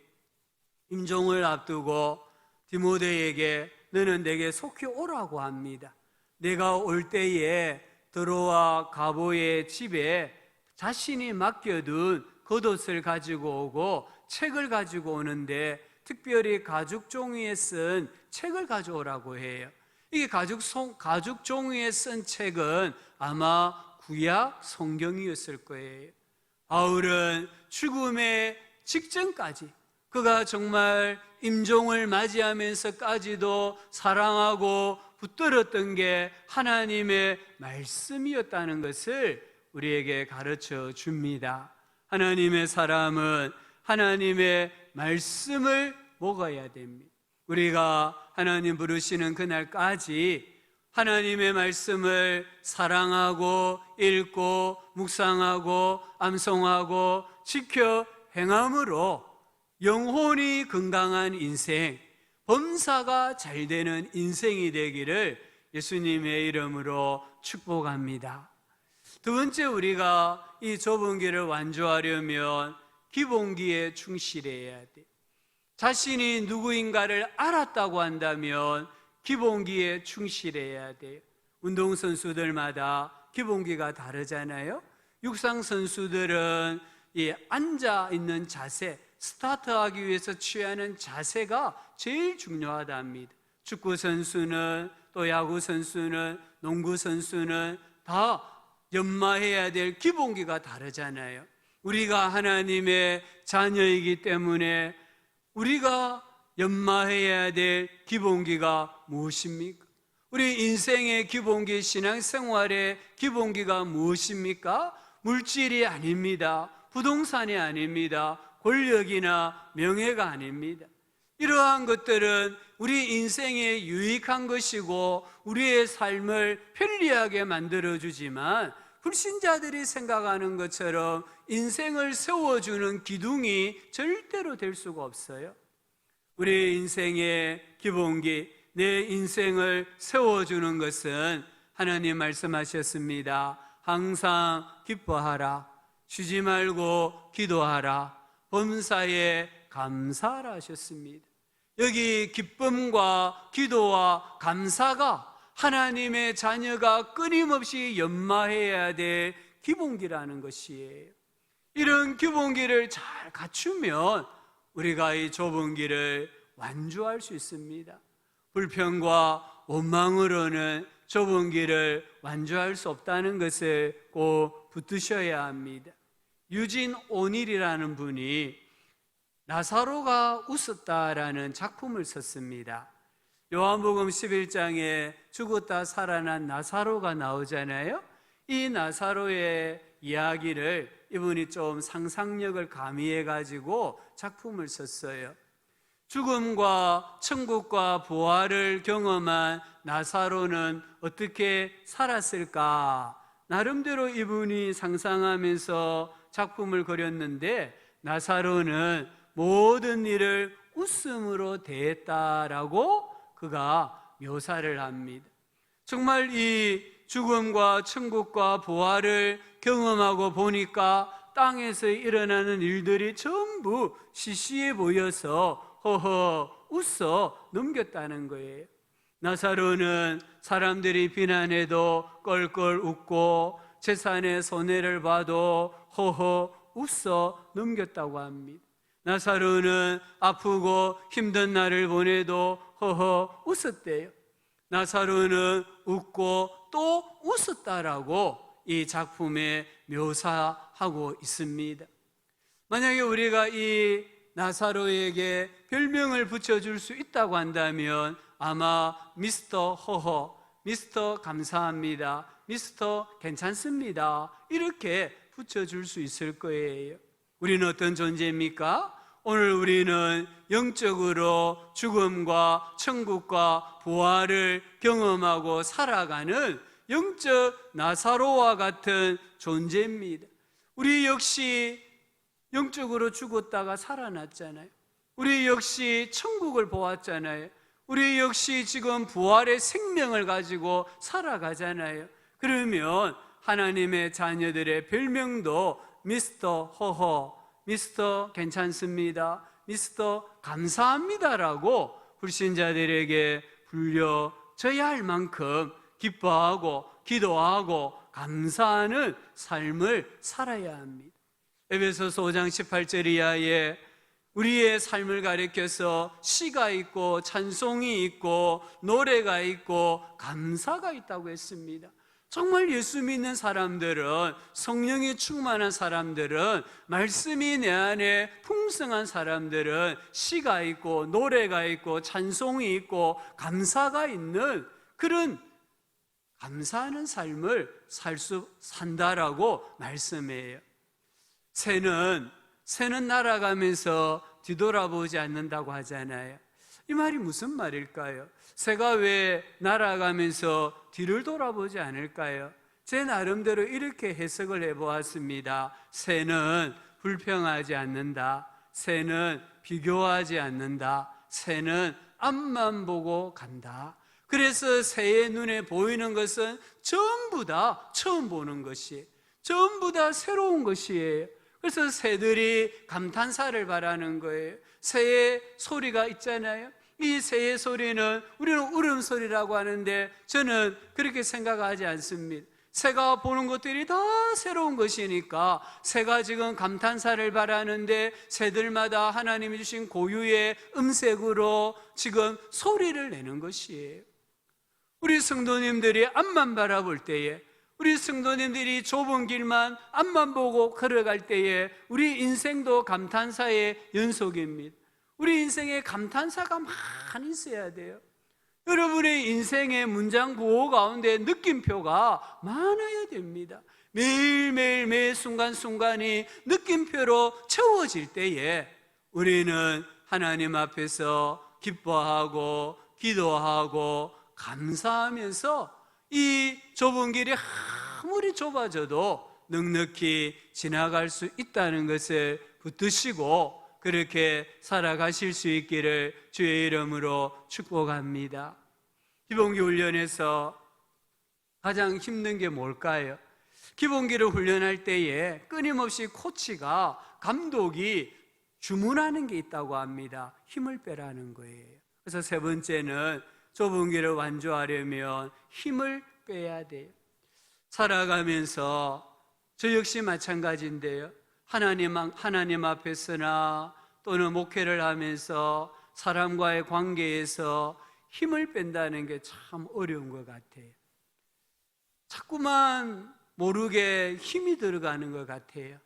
임종을 앞두고 디모데에게 너는 내게 속히 오라고 합니다. 내가 올 때에 드로아 가보의 집에 자신이 맡겨둔 겉옷을 가지고 오고 책을 가지고 오는데 특별히 가죽 종이에 쓴 책을 가져오라고 해요. 이게 가죽 종이에 쓴 책은 아마 구약 성경이었을 거예요. 바울은 죽음의 직전까지 그가 정말 임종을 맞이하면서까지도 사랑하고 붙들었던 게 하나님의 말씀이었다는 것을 우리에게 가르쳐 줍니다. 하나님의 사람은 하나님의 말씀을 먹어야 됩니다. 우리가 하나님 부르시는 그날까지 하나님의 말씀을 사랑하고 읽고 묵상하고 암송하고 지켜 행함으로 영혼이 건강한 인생, 범사가 잘 되는 인생이 되기를 예수님의 이름으로 축복합니다. 두 번째, 우리가 이 좁은 길을 완주하려면 기본기에 충실해야 돼. 자신이 누구인가를 알았다고 한다면 기본기에 충실해야 돼요. 운동선수들마다 기본기가 다르잖아요. 육상선수들은 이 앉아있는 자세, 스타트하기 위해서 취하는 자세가 제일 중요하답니다. 축구선수는 또 야구선수는 농구선수는 다 연마해야 될 기본기가 다르잖아요. 우리가 하나님의 자녀이기 때문에 우리가 연마해야 될 기본기가 무엇입니까? 우리 인생의 기본기, 신앙생활의 기본기가 무엇입니까? 물질이 아닙니다. 부동산이 아닙니다. 권력이나 명예가 아닙니다. 이러한 것들은 우리 인생에 유익한 것이고 우리의 삶을 편리하게 만들어주지만 불신자들이 생각하는 것처럼 인생을 세워주는 기둥이 절대로 될 수가 없어요. 우리 인생의 기본기, 내 인생을 세워주는 것은 하나님 말씀하셨습니다. 항상 기뻐하라, 쉬지 말고 기도하라, 범사에 감사하라 하셨습니다. 여기 기쁨과 기도와 감사가 하나님의 자녀가 끊임없이 연마해야 될 기본기라는 것이에요. 이런 기본기를 잘 갖추면 우리가 이 좁은 길을 완주할 수 있습니다. 불평과 원망으로는 좁은 길을 완주할 수 없다는 것을 꼭 붙드셔야 합니다. 유진 오닐이라는 분이 나사로가 웃었다라는 작품을 썼습니다. 요한복음 11장에 죽었다 살아난 나사로가 나오잖아요. 이 나사로의 이야기를 이분이 좀 상상력을 가미해 가지고 작품을 썼어요. 죽음과 천국과 부활을 경험한 나사로는 어떻게 살았을까? 나름대로 이분이 상상하면서 작품을 그렸는데, 나사로는 모든 일을 웃음으로 대했다라고 그가 묘사를 합니다. 정말 이 죽음과 천국과 부활을 경험하고 보니까 땅에서 일어나는 일들이 전부 시시해 보여서 허허 웃어 넘겼다는 거예요. 나사로는 사람들이 비난해도 껄껄 웃고 재산의 손해를 봐도 허허 웃어 넘겼다고 합니다. 나사로는 아프고 힘든 날을 보내도 허허 웃었대요. 나사로는 웃고 또 웃었다라고 이 작품에 묘사하고 있습니다. 만약에 우리가 이 나사로에게 별명을 붙여줄 수 있다고 한다면 아마 미스터 허허, 미스터 감사합니다, 미스터 괜찮습니다, 이렇게 붙여줄 수 있을 거예요. 우리는 어떤 존재입니까? 오늘 우리는 영적으로 죽음과 천국과 부활을 경험하고 살아가는 영적 나사로와 같은 존재입니다. 우리 역시 영적으로 죽었다가 살아났잖아요. 우리 역시 천국을 보았잖아요. 우리 역시 지금 부활의 생명을 가지고 살아가잖아요. 그러면 하나님의 자녀들의 별명도 미스터 허허, 미스터 괜찮습니다, 미스터 감사합니다라고 불신자들에게 불려져야 할 만큼 기뻐하고 기도하고 감사하는 삶을 살아야 합니다. 에베소서 5장 18절 이하에 우리의 삶을 가리켜서 시가 있고 찬송이 있고 노래가 있고 감사가 있다고 했습니다. 정말 예수 믿는 사람들은, 성령이 충만한 사람들은, 말씀이 내 안에 풍성한 사람들은 시가 있고 노래가 있고 찬송이 있고 감사가 있는 그런 감사하는 삶을 산다라고 말씀해요. 새는 날아가면서 뒤돌아보지 않는다고 하잖아요. 이 말이 무슨 말일까요? 새가 왜 날아가면서 뒤를 돌아보지 않을까요? 제 나름대로 이렇게 해석을 해보았습니다. 새는 불평하지 않는다. 새는 비교하지 않는다. 새는 앞만 보고 간다. 그래서 새의 눈에 보이는 것은 전부 다 처음 보는 것이, 전부 다 새로운 것이에요. 그래서 새들이 감탄사를 바라는 거예요. 새의 소리가 있잖아요. 이 새의 소리는 우리는 울음소리라고 하는데 저는 그렇게 생각하지 않습니다. 새가 보는 것들이 다 새로운 것이니까 새가 지금 감탄사를 바라는데 새들마다 하나님이 주신 고유의 음색으로 지금 소리를 내는 것이에요. 우리 성도님들이 앞만 바라볼 때에, 우리 성도님들이 좁은 길만 앞만 보고 걸어갈 때에 우리 인생도 감탄사의 연속입니다. 우리 인생에 감탄사가 많이 있어야 돼요. 여러분의 인생의 문장 구호 가운데 느낌표가 많아야 됩니다. 매일매일 매 순간순간이 느낌표로 채워질 때에 우리는 하나님 앞에서 기뻐하고 기도하고 감사하면서 이 좁은 길이 아무리 좁아져도 넉넉히 지나갈 수 있다는 것을 붙드시고 그렇게 살아가실 수 있기를 주의 이름으로 축복합니다. 기본기 훈련에서 가장 힘든 게 뭘까요? 기본기를 훈련할 때에 끊임없이 코치가, 감독이 주문하는 게 있다고 합니다. 힘을 빼라는 거예요. 그래서 세 번째는 좁은 길을 완주하려면 힘을 빼야 돼요. 살아가면서 저 역시 마찬가지인데요. 하나님 앞에서나 또는 목회를 하면서 사람과의 관계에서 힘을 뺀다는 게 참 어려운 것 같아요. 자꾸만 모르게 힘이 들어가는 것 같아요.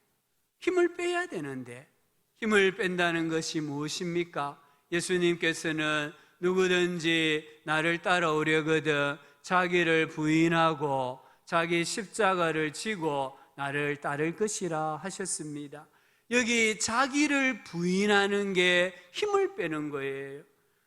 힘을 빼야 되는데 힘을 뺀다는 것이 무엇입니까? 예수님께서는 누구든지 나를 따라오려거든 자기를 부인하고 자기 십자가를 지고 나를 따를 것이라 하셨습니다. 여기 자기를 부인하는 게 힘을 빼는 거예요.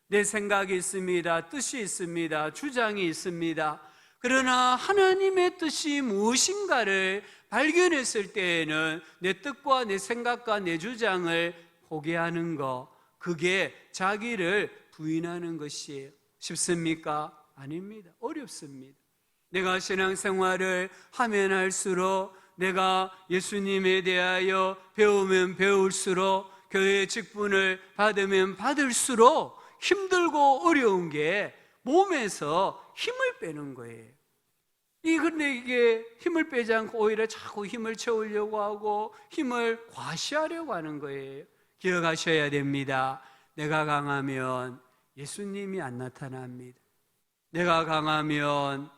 내 생각이 있습니다. 뜻이 있습니다. 주장이 있습니다. 그러나 하나님의 뜻이 무엇인가를 발견했을 때에는 내 뜻과 내 생각과 내 주장을 포기하는 것, 그게 자기를 부인하는 것이에요. 쉽습니까? 아닙니다. 어렵습니다. 내가 신앙생활을 하면 할수록, 내가 예수님에 대하여 배우면 배울수록, 교회 직분을 받으면 받을수록 힘들고 어려운 게 몸에서 힘을 빼는 거예요. 그런데 이게 힘을 빼지 않고 오히려 자꾸 힘을 채우려고 하고 힘을 과시하려고 하는 거예요. 기억하셔야 됩니다. 내가 강하면 예수님이 안 나타납니다. 내가 강하면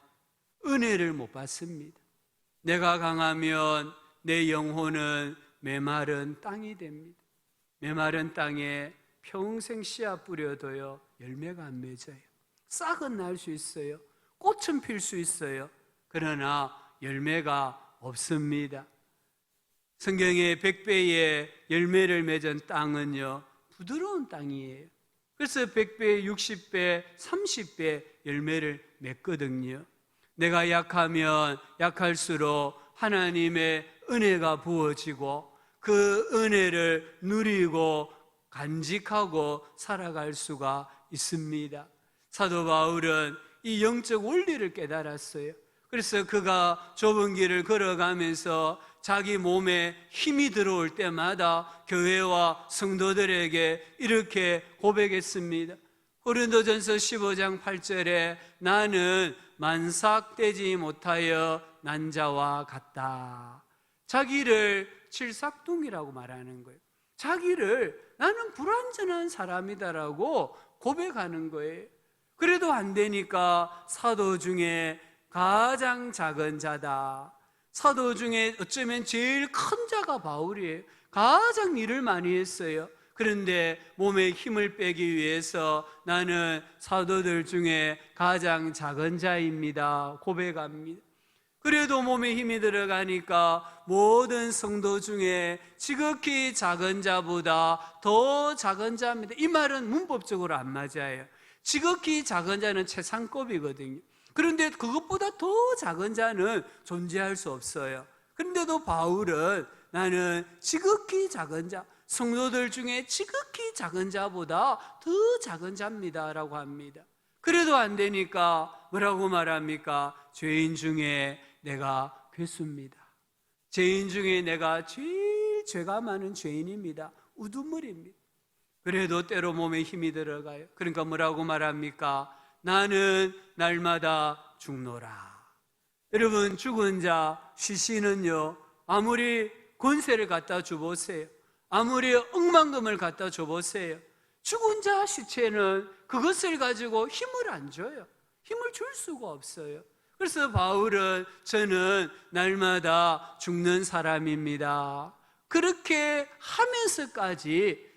은혜를 못 받습니다. 내가 강하면 내 영혼은 메마른 땅이 됩니다. 메마른 땅에 평생 씨앗 뿌려도요 열매가 안 맺어요. 싹은 날 수 있어요. 꽃은 필 수 있어요. 그러나 열매가 없습니다. 성경에 100배의 열매를 맺은 땅은요 부드러운 땅이에요. 그래서 100배, 60배, 30배 열매를 맺거든요. 내가 약하면 약할수록 하나님의 은혜가 부어지고 그 은혜를 누리고 간직하고 살아갈 수가 있습니다. 사도 바울은 이 영적 원리를 깨달았어요. 그래서 그가 좁은 길을 걸어가면서 자기 몸에 힘이 들어올 때마다 교회와 성도들에게 이렇게 고백했습니다. 고린도전서 15장 8절에 나는 만삭되지 못하여 난 자와 같다. 자기를 칠삭둥이라고 말하는 거예요. 자기를 나는 불완전한 사람이다라고 고백하는 거예요. 그래도 안 되니까 사도 중에 가장 작은 자다. 사도 중에 어쩌면 제일 큰 자가 바울이에요. 가장 일을 많이 했어요. 그런데 몸에 힘을 빼기 위해서 나는 사도들 중에 가장 작은 자입니다 고백합니다. 그래도 몸에 힘이 들어가니까 모든 성도 중에 지극히 작은 자보다 더 작은 자입니다. 이 말은 문법적으로 안 맞아요. 지극히 작은 자는 최상급이거든요. 그런데 그것보다 더 작은 자는 존재할 수 없어요. 그런데도 바울은 나는 지극히 작은 자, 성도들 중에 지극히 작은 자보다 더 작은 자입니다 라고 합니다. 그래도 안 되니까 뭐라고 말합니까? 죄인 중에 내가 괴수입니다. 죄인 중에 내가 제일 죄가 많은 죄인입니다. 우두머리입니다. 그래도 때로 몸에 힘이 들어가요. 그러니까 뭐라고 말합니까? 나는 날마다 죽노라. 여러분, 죽은 자 시신은요 아무리 권세를 갖다 줘보세요, 아무리 억만금을 갖다 줘보세요, 죽은 자 시체는 그것을 가지고 힘을 안 줘요. 힘을 줄 수가 없어요. 그래서 바울은 저는 날마다 죽는 사람입니다 그렇게 하면서까지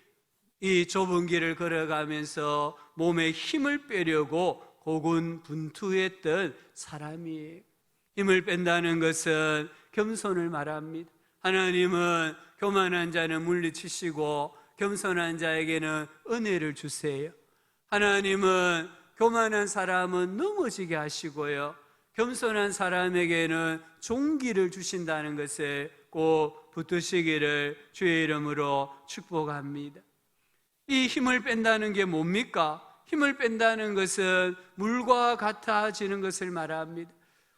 이 좁은 길을 걸어가면서 몸에 힘을 빼려고 고군분투했던 사람이에요. 힘을 뺀다는 것은 겸손을 말합니다. 하나님은 교만한 자는 물리치시고 겸손한 자에게는 은혜를 주세요. 하나님은 교만한 사람은 넘어지게 하시고요, 겸손한 사람에게는 종기를 주신다는 것을 꼭 붙드시기를 주의 이름으로 축복합니다. 이 힘을 뺀다는 게 뭡니까? 힘을 뺀다는 것은 물과 같아지는 것을 말합니다.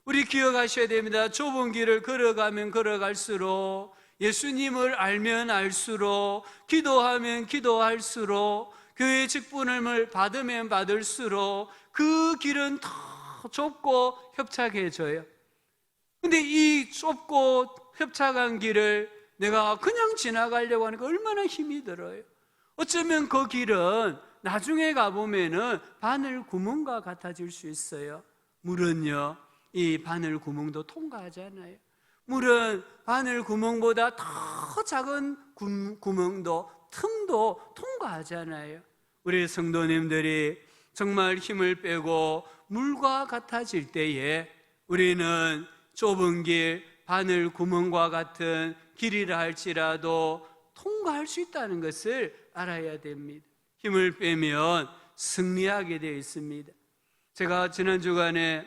우리 기억하셔야 됩니다. 좁은 길을 걸어가면 걸어갈수록, 예수님을 알면 알수록, 기도하면 기도할수록, 교회 직분을 받으면 받을수록 그 길은 더 좁고 협착해져요. 근데 이 좁고 협착한 길을 내가 그냥 지나가려고 하니까 얼마나 힘이 들어요. 어쩌면 그 길은 나중에 가보면은 바늘 구멍과 같아질 수 있어요. 물은요, 이 바늘 구멍도 통과하잖아요. 물은 바늘 구멍보다 더 작은 구멍도, 틈도 통과하잖아요. 우리 성도님들이 정말 힘을 빼고 물과 같아질 때에 우리는 좁은 길, 바늘 구멍과 같은 길이라 할지라도 통과할 수 있다는 것을 알아야 됩니다. 힘을 빼면 승리하게 되어 있습니다. 제가 지난 주간에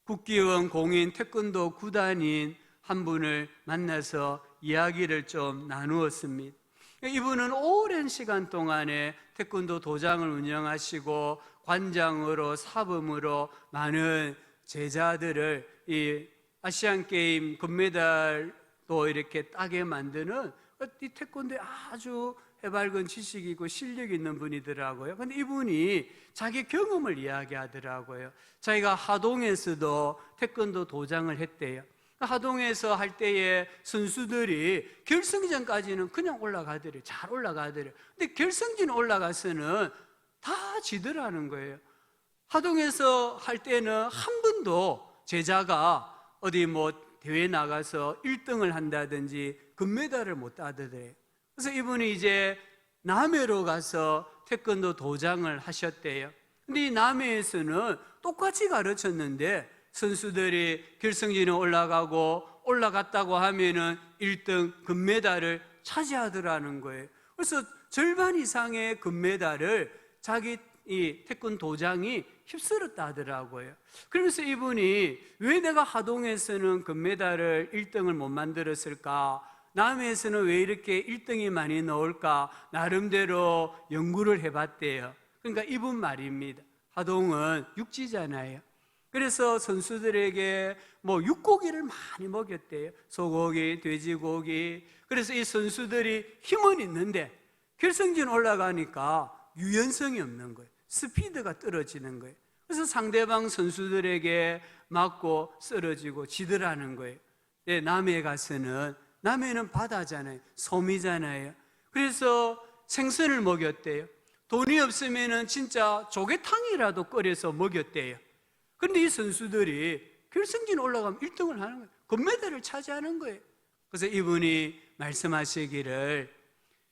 국기원 공인 태권도 구단인 한 분을 만나서 이야기를 좀 나누었습니다. 이분은 오랜 시간 동안에 태권도 도장을 운영하시고 관장으로 사범으로 많은 제자들을 이 아시안게임 금메달도 이렇게 따게 만드는 이 태권도에 아주 해맑은 지식이 있고 실력이 있는 분이더라고요. 근데 이분이 자기 경험을 이야기하더라고요. 자기가 하동에서도 태권도 도장을 했대요. 하동에서 할 때에 선수들이 결승전까지는 그냥 올라가더래요. 잘 올라가더래요. 근데 결승전 올라가서는 다 지더라는 거예요. 하동에서 할 때는 한 번도 제자가 어디 뭐 대회 나가서 1등을 한다든지 금메달을 못 따더래요. 그래서 이분이 이제 남해로 가서 태권도 도장을 하셨대요. 근데 이 남해에서는 똑같이 가르쳤는데 선수들이 결승전에 올라가고 올라갔다고 하면은 1등 금메달을 차지하더라는 거예요. 그래서 절반 이상의 금메달을 자기 이 태권도 도장이 휩쓸었다 하더라고요. 그러면서 이분이 왜 내가 하동에서는 금메달을 1등을 못 만들었을까? 남해에서는 왜 이렇게 1등이 많이 나올까? 나름대로 연구를 해봤대요. 그러니까 이분 말입니다. 하동은 육지잖아요. 그래서 선수들에게 뭐 육고기를 많이 먹였대요. 소고기, 돼지고기. 그래서 이 선수들이 힘은 있는데 결승전 올라가니까 유연성이 없는 거예요. 스피드가 떨어지는 거예요. 그래서 상대방 선수들에게 맞고 쓰러지고 지더라는 거예요. 네, 남해에 가서는, 남해는 바다잖아요. 섬이잖아요. 그래서 생선을 먹였대요. 돈이 없으면은 진짜 조개탕이라도 끓여서 먹였대요. 그런데 이 선수들이 결승전 올라가면 1등을 하는 거예요. 금메달을 차지하는 거예요. 그래서 이분이 말씀하시기를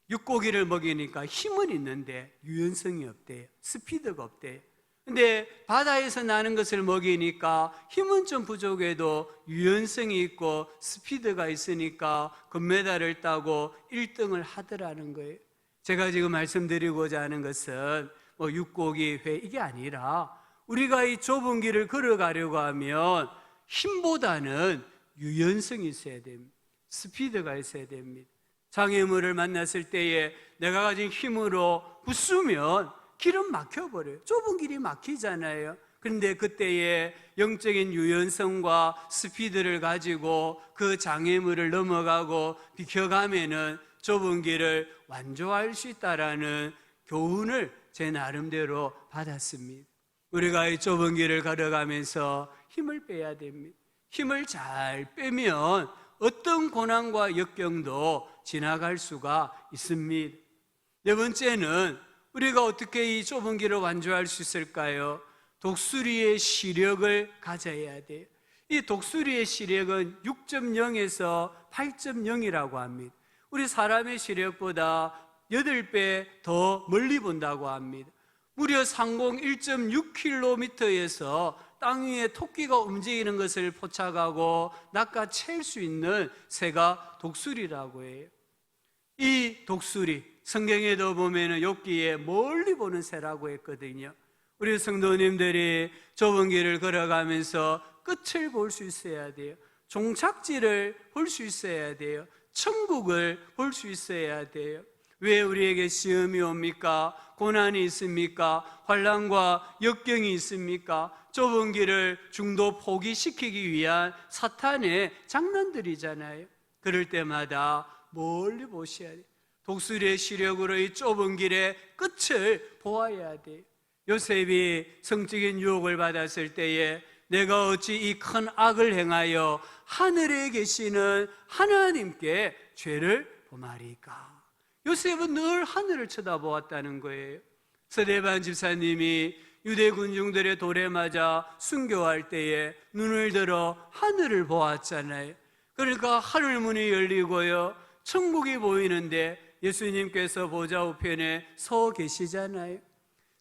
육고기를 먹이니까 힘은 있는데 유연성이 없대요. 스피드가 없대요. 근데 바다에서 나는 것을 먹이니까 힘은 좀 부족해도 유연성이 있고 스피드가 있으니까 금메달을 따고 1등을 하더라는 거예요. 제가 지금 말씀드리고자 하는 것은 뭐 육고기, 회 이게 아니라 우리가 이 좁은 길을 걸어가려고 하면 힘보다는 유연성이 있어야 됩니다. 스피드가 있어야 됩니다. 장애물을 만났을 때에 내가 가진 힘으로 부수면 길은 막혀버려요. 좁은 길이 막히잖아요. 그런데 그때에 영적인 유연성과 스피드를 가지고 그 장애물을 넘어가고 비켜가면은 좁은 길을 완주할 수 있다라는 교훈을 제 나름대로 받았습니다. 우리가 이 좁은 길을 걸어가면서 힘을 빼야 됩니다. 힘을 잘 빼면 어떤 고난과 역경도 지나갈 수가 있습니다. 네 번째는 우리가 어떻게 이 좁은 길을 완주할 수 있을까요? 독수리의 시력을 가져야 돼요. 이 독수리의 시력은 6.0에서 8.0이라고 합니다. 우리 사람의 시력보다 8배 더 멀리 본다고 합니다. 무려 상공 1.6km에서 땅 위에 토끼가 움직이는 것을 포착하고 낚아챌 수 있는 새가 독수리라고 해요. 이 독수리, 성경에도 보면 욥기에 멀리 보는 새라고 했거든요. 우리 성도님들이 좁은 길을 걸어가면서 끝을 볼 수 있어야 돼요. 종착지를 볼 수 있어야 돼요. 천국을 볼 수 있어야 돼요. 왜 우리에게 시험이 옵니까? 고난이 있습니까? 환난과 역경이 있습니까? 좁은 길을 중도 포기시키기 위한 사탄의 장난들이잖아요. 그럴 때마다 멀리 보셔야 돼요. 독수리의 시력으로 이 좁은 길의 끝을 보아야 돼요. 요셉이 성적인 유혹을 받았을 때에 내가 어찌 이 큰 악을 행하여 하늘에 계시는 하나님께 죄를 범하리까? 요셉은 늘 하늘을 쳐다보았다는 거예요. 서대반 집사님이 유대 군중들의 돌에 맞아 순교할 때에 눈을 들어 하늘을 보았잖아요. 그러니까 하늘문이 열리고요, 천국이 보이는데 예수님께서 보좌 우편에 서 계시잖아요.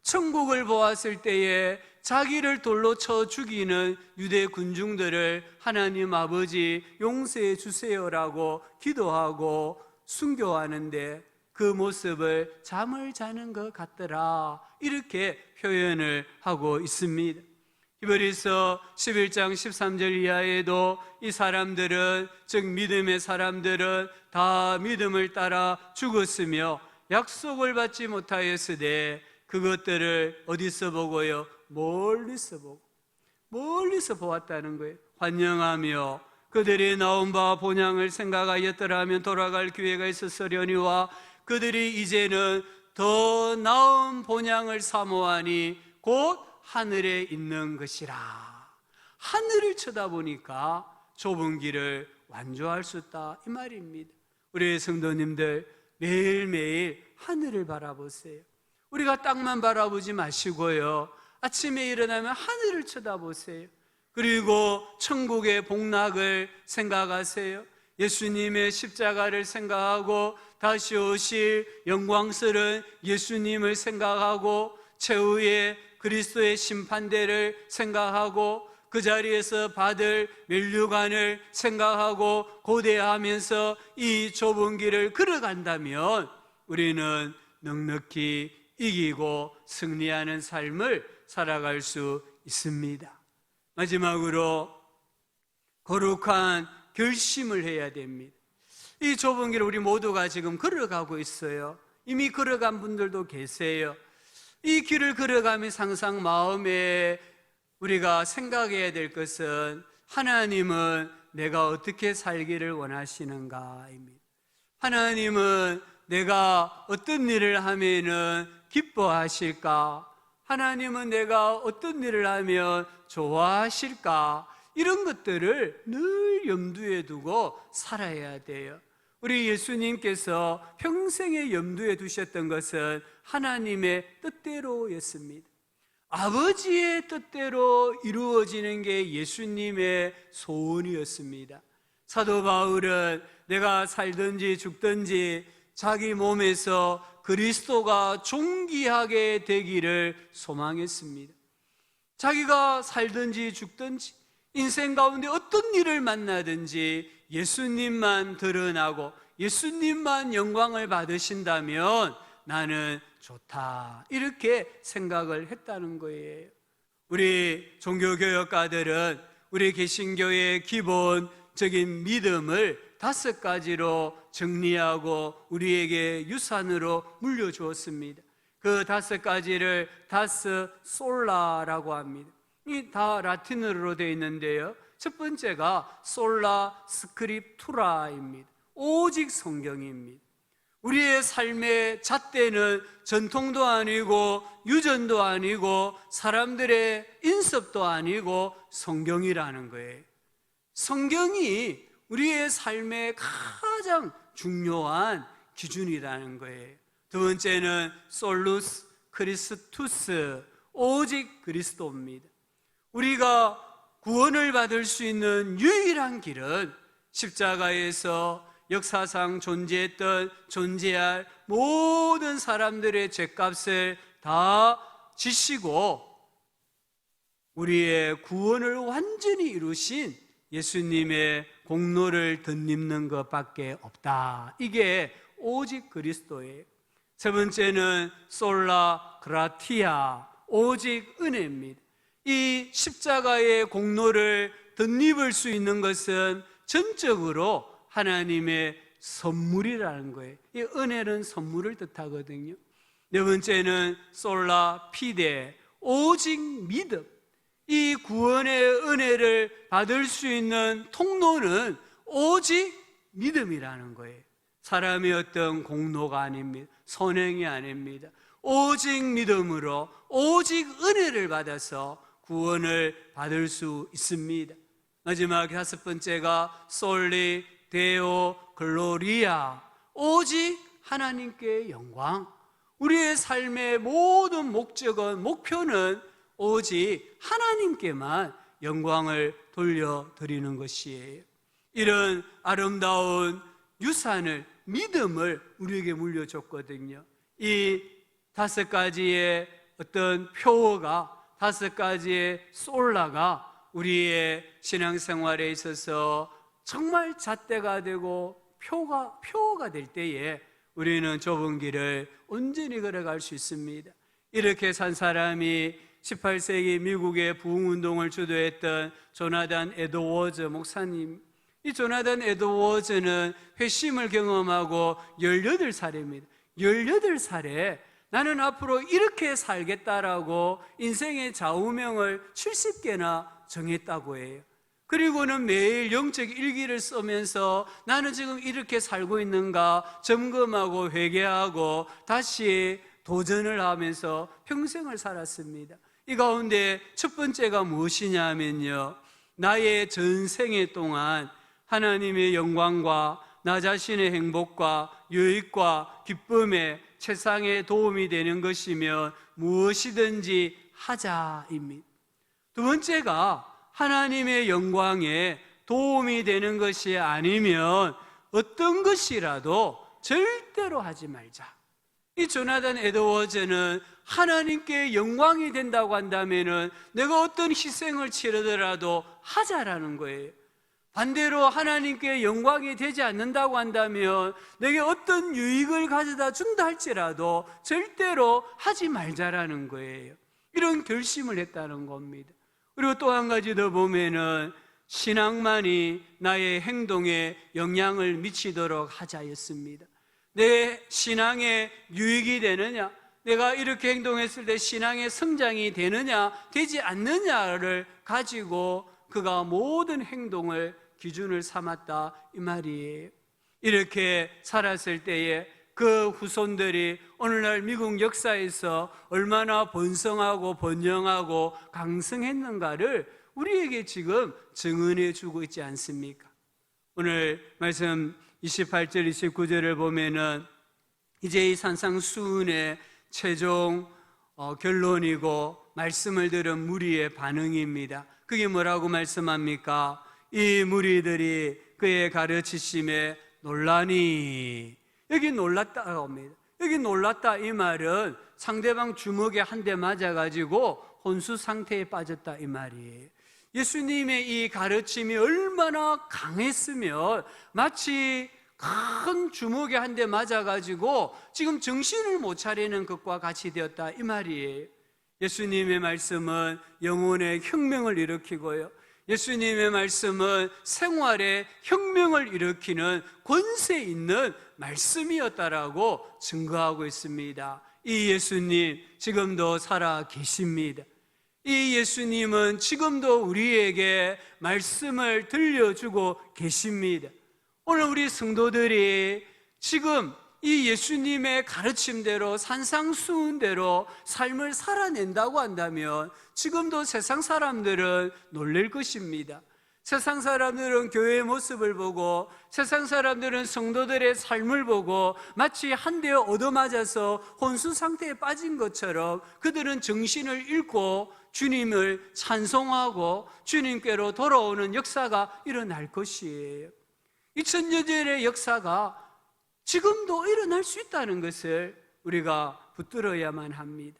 천국을 보았을 때에 자기를 돌로 쳐 죽이는 유대 군중들을 하나님 아버지 용서해 주세요라고 기도하고 순교하는데 그 모습을 잠을 자는 것 같더라, 이렇게 표현을 하고 있습니다. 히브리서 11장 13절 이하에도 이 사람들은, 즉 믿음의 사람들은 다 믿음을 따라 죽었으며 약속을 받지 못하였으되 그것들을 어디서 보고요? 멀리서 보고, 멀리서 보았다는 거예요. 환영하며 그들이 나온 바 본향을 생각하였더라면 돌아갈 기회가 있었으려니와 그들이 이제는 더 나은 본향을 사모하니 곧 하늘에 있는 것이라. 하늘을 쳐다보니까 좁은 길을 완주할 수 있다, 이 말입니다. 우리 성도님들, 매일매일 하늘을 바라보세요. 우리가 땅만 바라보지 마시고요, 아침에 일어나면 하늘을 쳐다보세요. 그리고 천국의 복락을 생각하세요. 예수님의 십자가를 생각하고 다시 오실 영광스러운 예수님을 생각하고 최후의 그리스도의 심판대를 생각하고 그 자리에서 받을 면류관을 생각하고 고대하면서 이 좁은 길을 걸어간다면 우리는 넉넉히 이기고 승리하는 삶을 살아갈 수 있습니다. 마지막으로 거룩한 결심을 해야 됩니다. 이 좁은 길을 우리 모두가 지금 걸어가고 있어요. 이미 걸어간 분들도 계세요. 이 길을 걸어가면서 항상 마음에 우리가 생각해야 될 것은, 하나님은 내가 어떻게 살기를 원하시는가입니다. 하나님은 내가 어떤 일을 하면은 기뻐하실까? 하나님은 내가 어떤 일을 하면 좋아하실까? 이런 것들을 늘 염두에 두고 살아야 돼요. 우리 예수님께서 평생에 염두에 두셨던 것은 하나님의 뜻대로였습니다. 아버지의 뜻대로 이루어지는 게 예수님의 소원이었습니다. 사도 바울은 내가 살든지 죽든지 자기 몸에서 그리스도가 존귀하게 되기를 소망했습니다. 자기가 살든지 죽든지 인생 가운데 어떤 일을 만나든지 예수님만 드러나고 예수님만 영광을 받으신다면 나는 좋다, 이렇게 생각을 했다는 거예요. 우리 종교개혁가들은 우리 개신교의 기본적인 믿음을 5가지로 정리하고 우리에게 유산으로 물려주었습니다. 그 5가지를 다스 솔라라고 합니다. 이 다 라틴어로 되어 있는데요, 첫 번째가 솔라 스크립투라입니다. 오직 성경입니다. 우리의 삶의 잣대는 전통도 아니고 유전도 아니고 사람들의 인습도 아니고 성경이라는 거예요. 성경이 우리의 삶의 가장 중요한 기준이라는 거예요. 두 번째는 솔루스 크리스투스, 오직 그리스도입니다. 우리가 구원을 받을 수 있는 유일한 길은 십자가에서 역사상 존재했던 존재할 모든 사람들의 죄값을 다 지시고 우리의 구원을 완전히 이루신 예수님의 공로를 덧입는 것밖에 없다. 이게 오직 그리스도예요. 세 번째는 솔라 그라티아, 오직 은혜입니다. 이 십자가의 공로를 덧입을 수 있는 것은 전적으로 하나님의 선물이라는 거예요. 이 은혜는 선물을 뜻하거든요. 네 번째는 솔라 피데, 오직 믿음. 이 구원의 은혜를 받을 수 있는 통로는 오직 믿음이라는 거예요. 사람의 어떤 공로가 아닙니다. 선행이 아닙니다. 오직 믿음으로 오직 은혜를 받아서 구원을 받을 수 있습니다. 마지막 5번째가 솔리 데오 글로리아, 오직 하나님께 영광. 우리의 삶의 모든 목표는 오직 하나님께만 영광을 돌려드리는 것이에요. 이런 아름다운 유산을, 믿음을 우리에게 물려줬거든요. 이 5가지의 어떤 표어가, 5가지의 솔라가 우리의 신앙생활에 있어서 정말 잣대가 되고 표어가 될 때에 우리는 좁은 길을 온전히 걸어갈 수 있습니다. 이렇게 산 사람이 18세기 미국의 부흥운동을 주도했던 조나단 에드워즈 목사님. 이 조나단 에드워즈는 회심을 경험하고 18살입니다. 18살에 나는 앞으로 이렇게 살겠다라고 인생의 좌우명을 70개나 정했다고 해요. 그리고는 매일 영적 일기를 쓰면서 나는 지금 이렇게 살고 있는가 점검하고 회개하고 다시 도전을 하면서 평생을 살았습니다. 이 가운데 첫 번째가 무엇이냐면요, 나의 전생애 동안 하나님의 영광과 나 자신의 행복과 유익과 기쁨에 세상에 도움이 되는 것이면 무엇이든지 하자입니다. 두 번째가 하나님의 영광에 도움이 되는 것이 아니면 어떤 것이라도 절대로 하지 말자. 이 조나단 에드워즈는 하나님께 영광이 된다고 한다면 내가 어떤 희생을 치르더라도 하자라는 거예요. 반대로 하나님께 영광이 되지 않는다고 한다면 내게 어떤 유익을 가져다 준다 할지라도 절대로 하지 말자라는 거예요. 이런 결심을 했다는 겁니다. 그리고 또 한 가지 더 보면은 신앙만이 나의 행동에 영향을 미치도록 하자였습니다. 내 신앙에 유익이 되느냐, 내가 이렇게 행동했을 때 신앙의 성장이 되느냐 되지 않느냐를 가지고 그가 모든 행동을 기준을 삼았다 이 말이에요. 이렇게 살았을 때에 그 후손들이 오늘날 미국 역사에서 얼마나 번성하고 번영하고 강성했는가를 우리에게 지금 증언해 주고 있지 않습니까? 오늘 말씀 28절 29절을 보면은 이제 이 산상수훈의 최종 결론이고 말씀을 들은 무리의 반응입니다. 그게 뭐라고 말씀합니까? 이 무리들이 그의 가르치심에 놀라니. 여기 놀랐다고 합니다. 여기 놀랐다 이 말은 상대방 주먹에 한 대 맞아가지고 혼수 상태에 빠졌다 이 말이에요. 예수님의 이 가르침이 얼마나 강했으면 마치 큰 주먹에 한 대 맞아가지고 지금 정신을 못 차리는 것과 같이 되었다 이 말이에요. 예수님의 말씀은 영혼의 혁명을 일으키고요, 예수님의 말씀은 생활에 혁명을 일으키는 권세 있는 말씀이었다라고 증거하고 있습니다. 이 예수님 지금도 살아 계십니다. 이 예수님은 지금도 우리에게 말씀을 들려주고 계십니다. 오늘 우리 성도들이 지금 이 예수님의 가르침대로 산상수훈대로 삶을 살아낸다고 한다면 지금도 세상 사람들은 놀랄 것입니다. 세상 사람들은 교회의 모습을 보고, 세상 사람들은 성도들의 삶을 보고 마치 한 대 얻어맞아서 혼수 상태에 빠진 것처럼 그들은 정신을 잃고 주님을 찬송하고 주님께로 돌아오는 역사가 일어날 것이에요. 2000년 전의 역사가 지금도 일어날 수 있다는 것을 우리가 붙들어야만 합니다.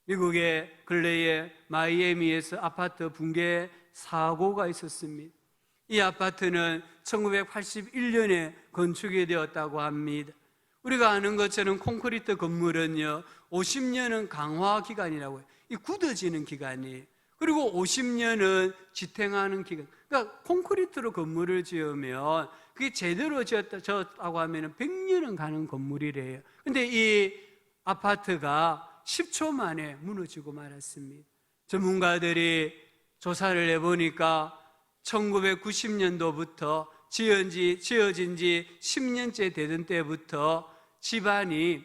미국의 근래에 마이애미에서 아파트 붕괴 사고가 있었습니다. 이 아파트는 1981년에 건축이 되었다고 합니다. 우리가 아는 것처럼 콘크리트 건물은요 50년은 강화 기간이라고 해요. 이 굳어지는 기간이에요. 그리고 50년은 지탱하는 기간. 그러니까 콘크리트로 건물을 지으면 그게 제대로 지었다고 하면 100년은 가는 건물이래요. 근데 이 아파트가 10초 만에 무너지고 말았습니다. 전문가들이 조사를 해보니까 1990년도부터 지어진 지 10년째 되던 때부터 집안이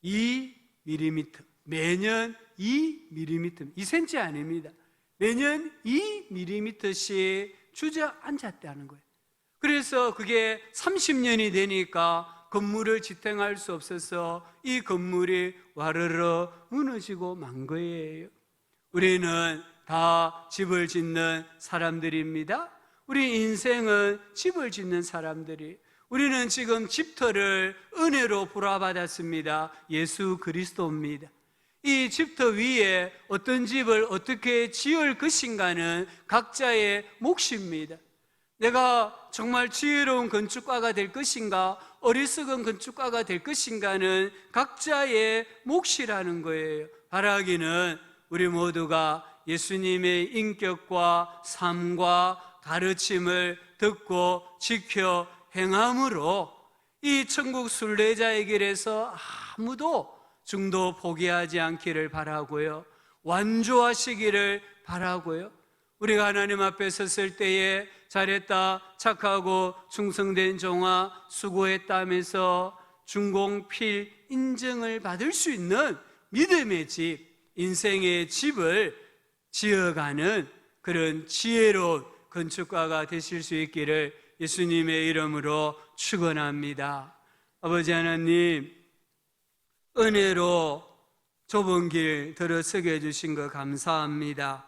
2mm, 매년 2mm, 2cm 아닙니다. 매년 2mm씩 주저앉았다는 거예요. 그래서 그게 30년이 되니까 건물을 지탱할 수 없어서 이 건물이 와르르 무너지고 만 거예요. 우리는 다 집을 짓는 사람들입니다. 우리 인생은 집을 짓는 사람들이, 우리는 지금 집터를 은혜로 불화받았습니다. 예수 그리스도입니다. 이 집터 위에 어떤 집을 어떻게 지을 것인가는 각자의 몫입니다. 내가 정말 지혜로운 건축가가 될 것인가, 어리석은 건축가가 될 것인가는 각자의 몫이라는 거예요. 바라기는 우리 모두가 예수님의 인격과 삶과 가르침을 듣고 지켜 행함으로 이 천국 순례자의 길에서 아무도 중도 포기하지 않기를 바라고요, 완주하시기를 바라고요. 우리가 하나님 앞에 섰을 때에 잘했다, 착하고 충성된 종아, 수고했다면서 준공필 인정을 받을 수 있는 믿음의 집, 인생의 집을 지어가는 그런 지혜로운 건축가가 되실 수 있기를 예수님의 이름으로 축원합니다. 아버지 하나님, 은혜로 좁은 길 들어서게 해주신 것 감사합니다.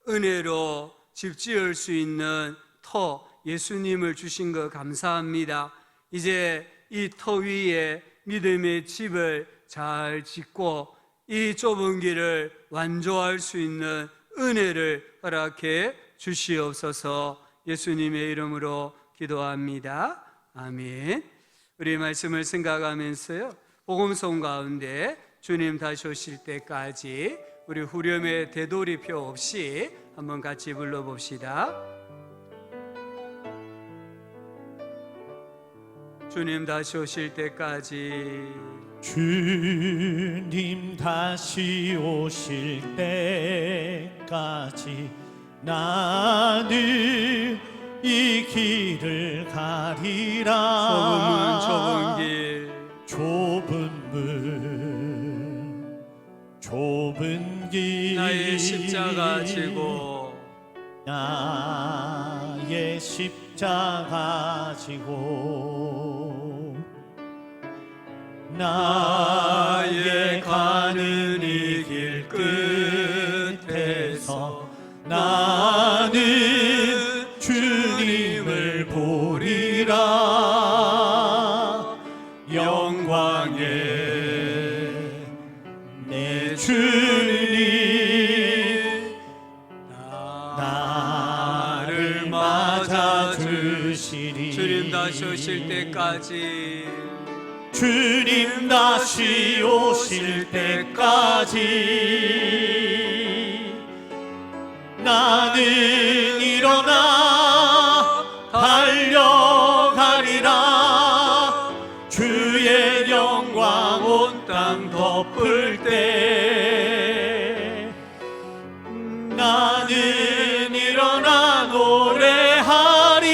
은혜로 집 지을 수 있는 터, 예수님을 주신 것 감사합니다. 이제 이 터 위에 믿음의 집을 잘 짓고 이 좁은 길을 완주할 수 있는 은혜를 허락해 주시옵소서. 예수님의 이름으로 기도합니다. 아멘. 우리 말씀을 생각하면서요, 복음송 가운데 주님 다시 오실 때까지 우리 후렴의 되돌이표 없이 한번 같이 불러봅시다. 주님 다시 오실 때까지, 주님 다시 오실 때까지 나는 이 길을 가리라. 좁은 길, 좁은 길 나의 십자가 지고, 나의 십자가 지고 나의 가는 이 길 끝에서 나는 주님을 보리라. 영광의 내 주님 나를 맞아 주시리. 주님 다시 오실 때까지, 주님 다시 오실 때까지 나는 일어나 달려가리라. 주의 영광 온 땅 덮을 때 나는 일어나 노래하리.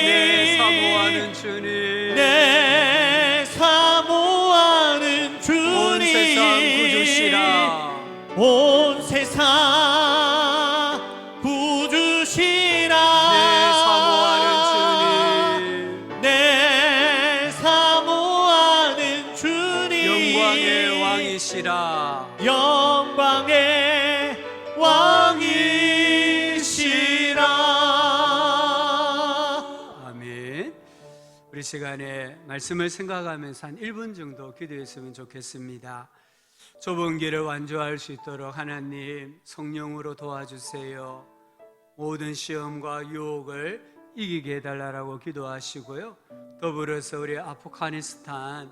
내 사모하는 주님, 내 사모하는 주님, 온 세상 구주시라. 온 세상 구주시라. 내 사모하는 주님, 내 사모하는 주님, 영광의 왕이시라. 영광의 왕이시라. 아멘. 우리 시간에 말씀을 생각하면서 한 1분 정도 기도했으면 좋겠습니다. 좁은 길을 완주할 수 있도록 하나님 성령으로 도와주세요. 모든 시험과 유혹을 이기게 해달라고 기도하시고요, 더불어서 우리 아프가니스탄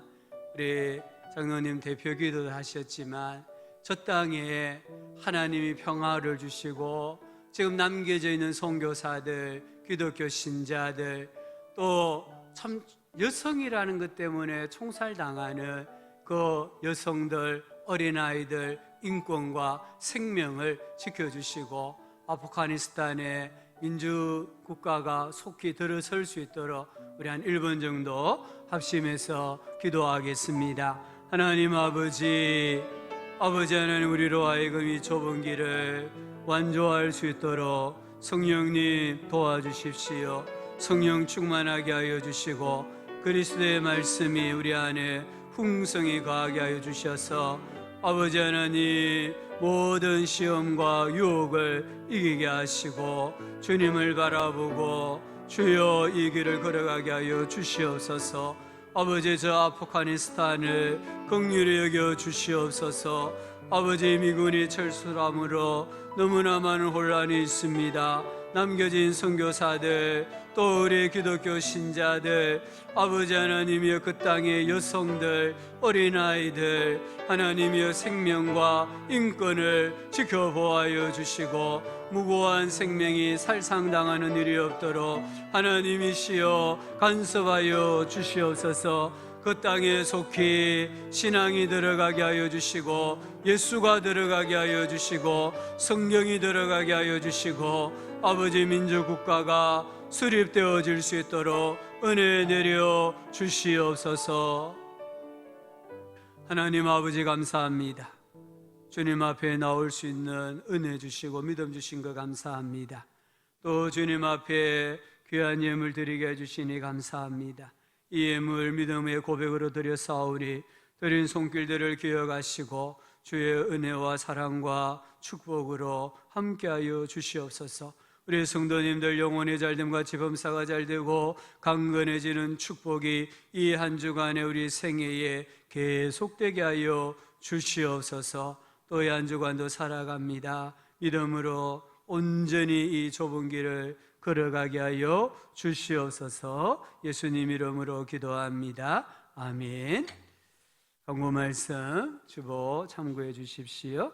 우리 장로님 대표 기도도 하셨지만 저 땅에 하나님이 평화를 주시고 지금 남겨져 있는 선교사들, 기독교 신자들, 또 참 여성이라는 것 때문에 총살당하는 그 여성들, 어린아이들 인권과 생명을 지켜주시고 아프가니스탄의 민주국가가 속히 들어설 수 있도록 우리 한 1분 정도 합심해서 기도하겠습니다. 하나님 아버지 하나님, 우리로 하여금 이 좁은 길을 완주할 수 있도록 성령님 도와주십시오. 성령 충만하게 하여 주시고 그 그리스도의 말씀이 우리 안에 풍성히 거하게 하여 주셔서 아버지 하나님 모든 시험과 유혹을 이기게 하시고 주님을 바라보고 주여 이 길을 걸어가게 하여 주시옵소서. 아버지 저 아프가니스탄을 긍휼히 여겨 주시옵소서. 아버지 미군이 철수함으로 너무나 많은 혼란이 있습니다. 남겨진 선교사들 또 우리 기독교 신자들 아버지 하나님이여 그 땅의 여성들 어린아이들 하나님이여 생명과 인권을 지켜보아여 주시고 무고한 생명이 살상당하는 일이 없도록 하나님이시여 간섭하여 주시옵소서. 그 땅에 속히 신앙이 들어가게 하여 주시고 예수가 들어가게 하여 주시고 성경이 들어가게 하여 주시고 아버지 민족 국가가 수립되어질 수 있도록 은혜 내려 주시옵소서. 하나님 아버지 감사합니다. 주님 앞에 나올 수 있는 은혜 주시고 믿음 주신 거 감사합니다. 또 주님 앞에 귀한 예물 드리게 해주시니 감사합니다. 이 예물 믿음의 고백으로 드려 싸우리 드린 손길들을 기억하시고 주의 은혜와 사랑과 축복으로 함께하여 주시옵소서. 우리 성도님들 영혼의 잘됨과 지범사가 잘되고 강건해지는 축복이 이 한 주간의 우리 생애에 계속되게 하여 주시옵소서. 또 이 한 주간도 살아갑니다. 믿음으로 온전히 이 좁은 길을 걸어가게 하여 주시옵소서. 예수님 이름으로 기도합니다. 아멘. 광고 말씀 주보 참고해 주십시오.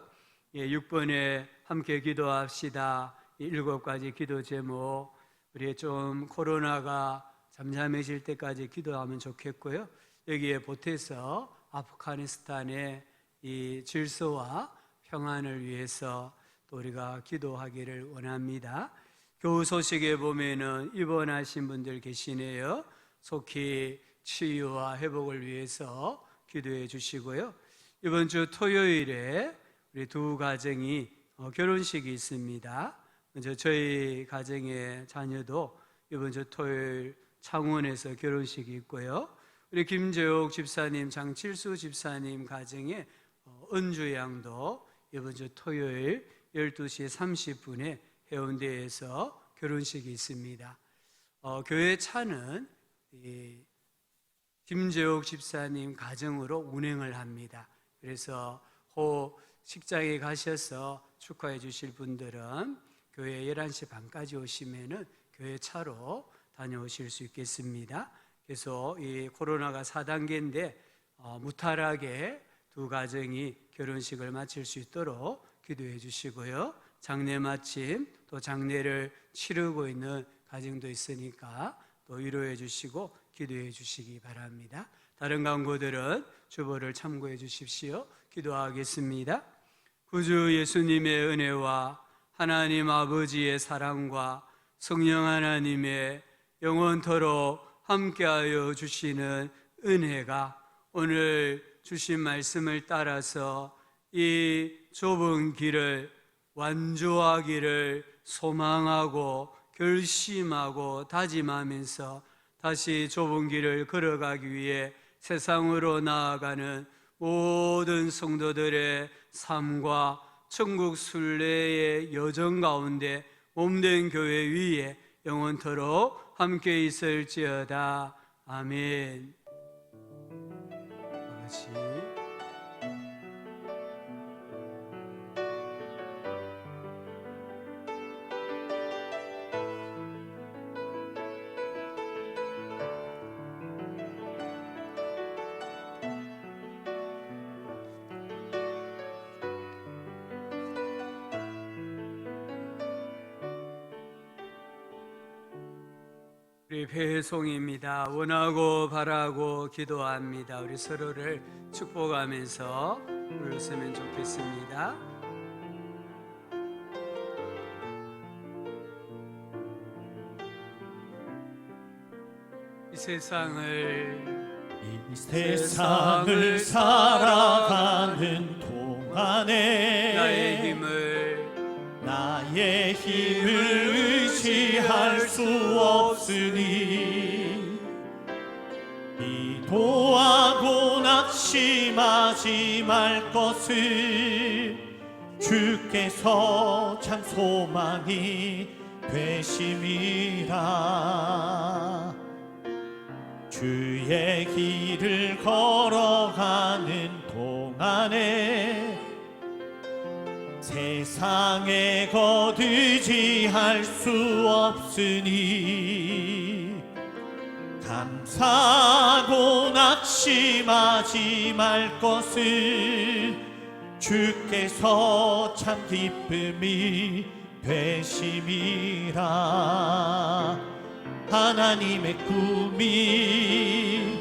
6번에 함께 기도합시다. 7가지 기도 제목, 우리 좀 코로나가 잠잠해질 때까지 기도하면 좋겠고요. 여기에 보태서 아프가니스탄의 이 질서와 평안을 위해서 또 우리가 기도하기를 원합니다. 교우 소식에 보면은 입원하신 분들 계시네요. 속히 치유와 회복을 위해서 기도해 주시고요. 이번 주 토요일에 우리 두 가정이 결혼식이 있습니다. 먼저 저희 가정의 자녀도 이번 주 토요일 창원에서 결혼식이 있고요. 우리 김재옥 집사님, 장칠수 집사님 가정의 은주 양도 이번 주 토요일 12시 30분에 해운대에서 결혼식이 있습니다. 교회 차는 김재옥 집사님 가정으로 운행을 합니다. 그래서 식장에 가셔서 축하해 주실 분들은 교회 11시 반까지 오시면은 교회 차로 다녀오실 수 있겠습니다. 그래서 이 코로나가 4단계인데 무탈하게 두 가정이 결혼식을 마칠 수 있도록 기도해 주시고요. 장례 마침 또 장례를 치르고 있는 가정도 있으니까 또 위로해 주시고 기도해 주시기 바랍니다. 다른 광고들은 주보를 참고해 주십시오. 기도하겠습니다. 구주 예수님의 은혜와 하나님 아버지의 사랑과 성령 하나님의 영원토록 함께하여 주시는 은혜가 오늘 주신 말씀을 따라서 이 좁은 길을 완주하기를 소망하고 결심하고 다짐하면서 다시 좁은 길을 걸어가기 위해 세상으로 나아가는 모든 성도들의 삶과 천국 순례의 여정 가운데 몸된 교회 위에 영원토록 함께 있을지어다. 아멘. 아버지, 우리 배송입니다. 원하고 바라고 기도합니다. 우리 서로를 축복하면서 불렀으면 좋겠습니다. 이 세상을 살아가는 동안에 나의 힘을 의지할 수 없으니 기도하고 낙심하지 말 것을 주께서 참 소망이 되심이라. 주의 길을 걸어가는 동안에 세상에 거두지할 수 없으니 감사하고 낙심하지 말 것을 주께서 참 기쁨이 되심이라. 하나님의 꿈이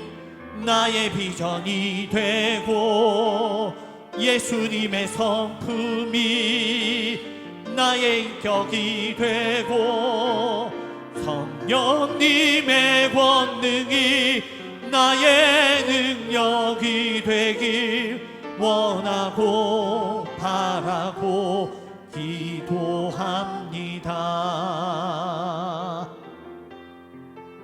나의 비전이 되고 예수님의 성품이 나의 인격이 되고 성령님의 권능이 나의 능력이 되길 원하고 바라고 기도합니다.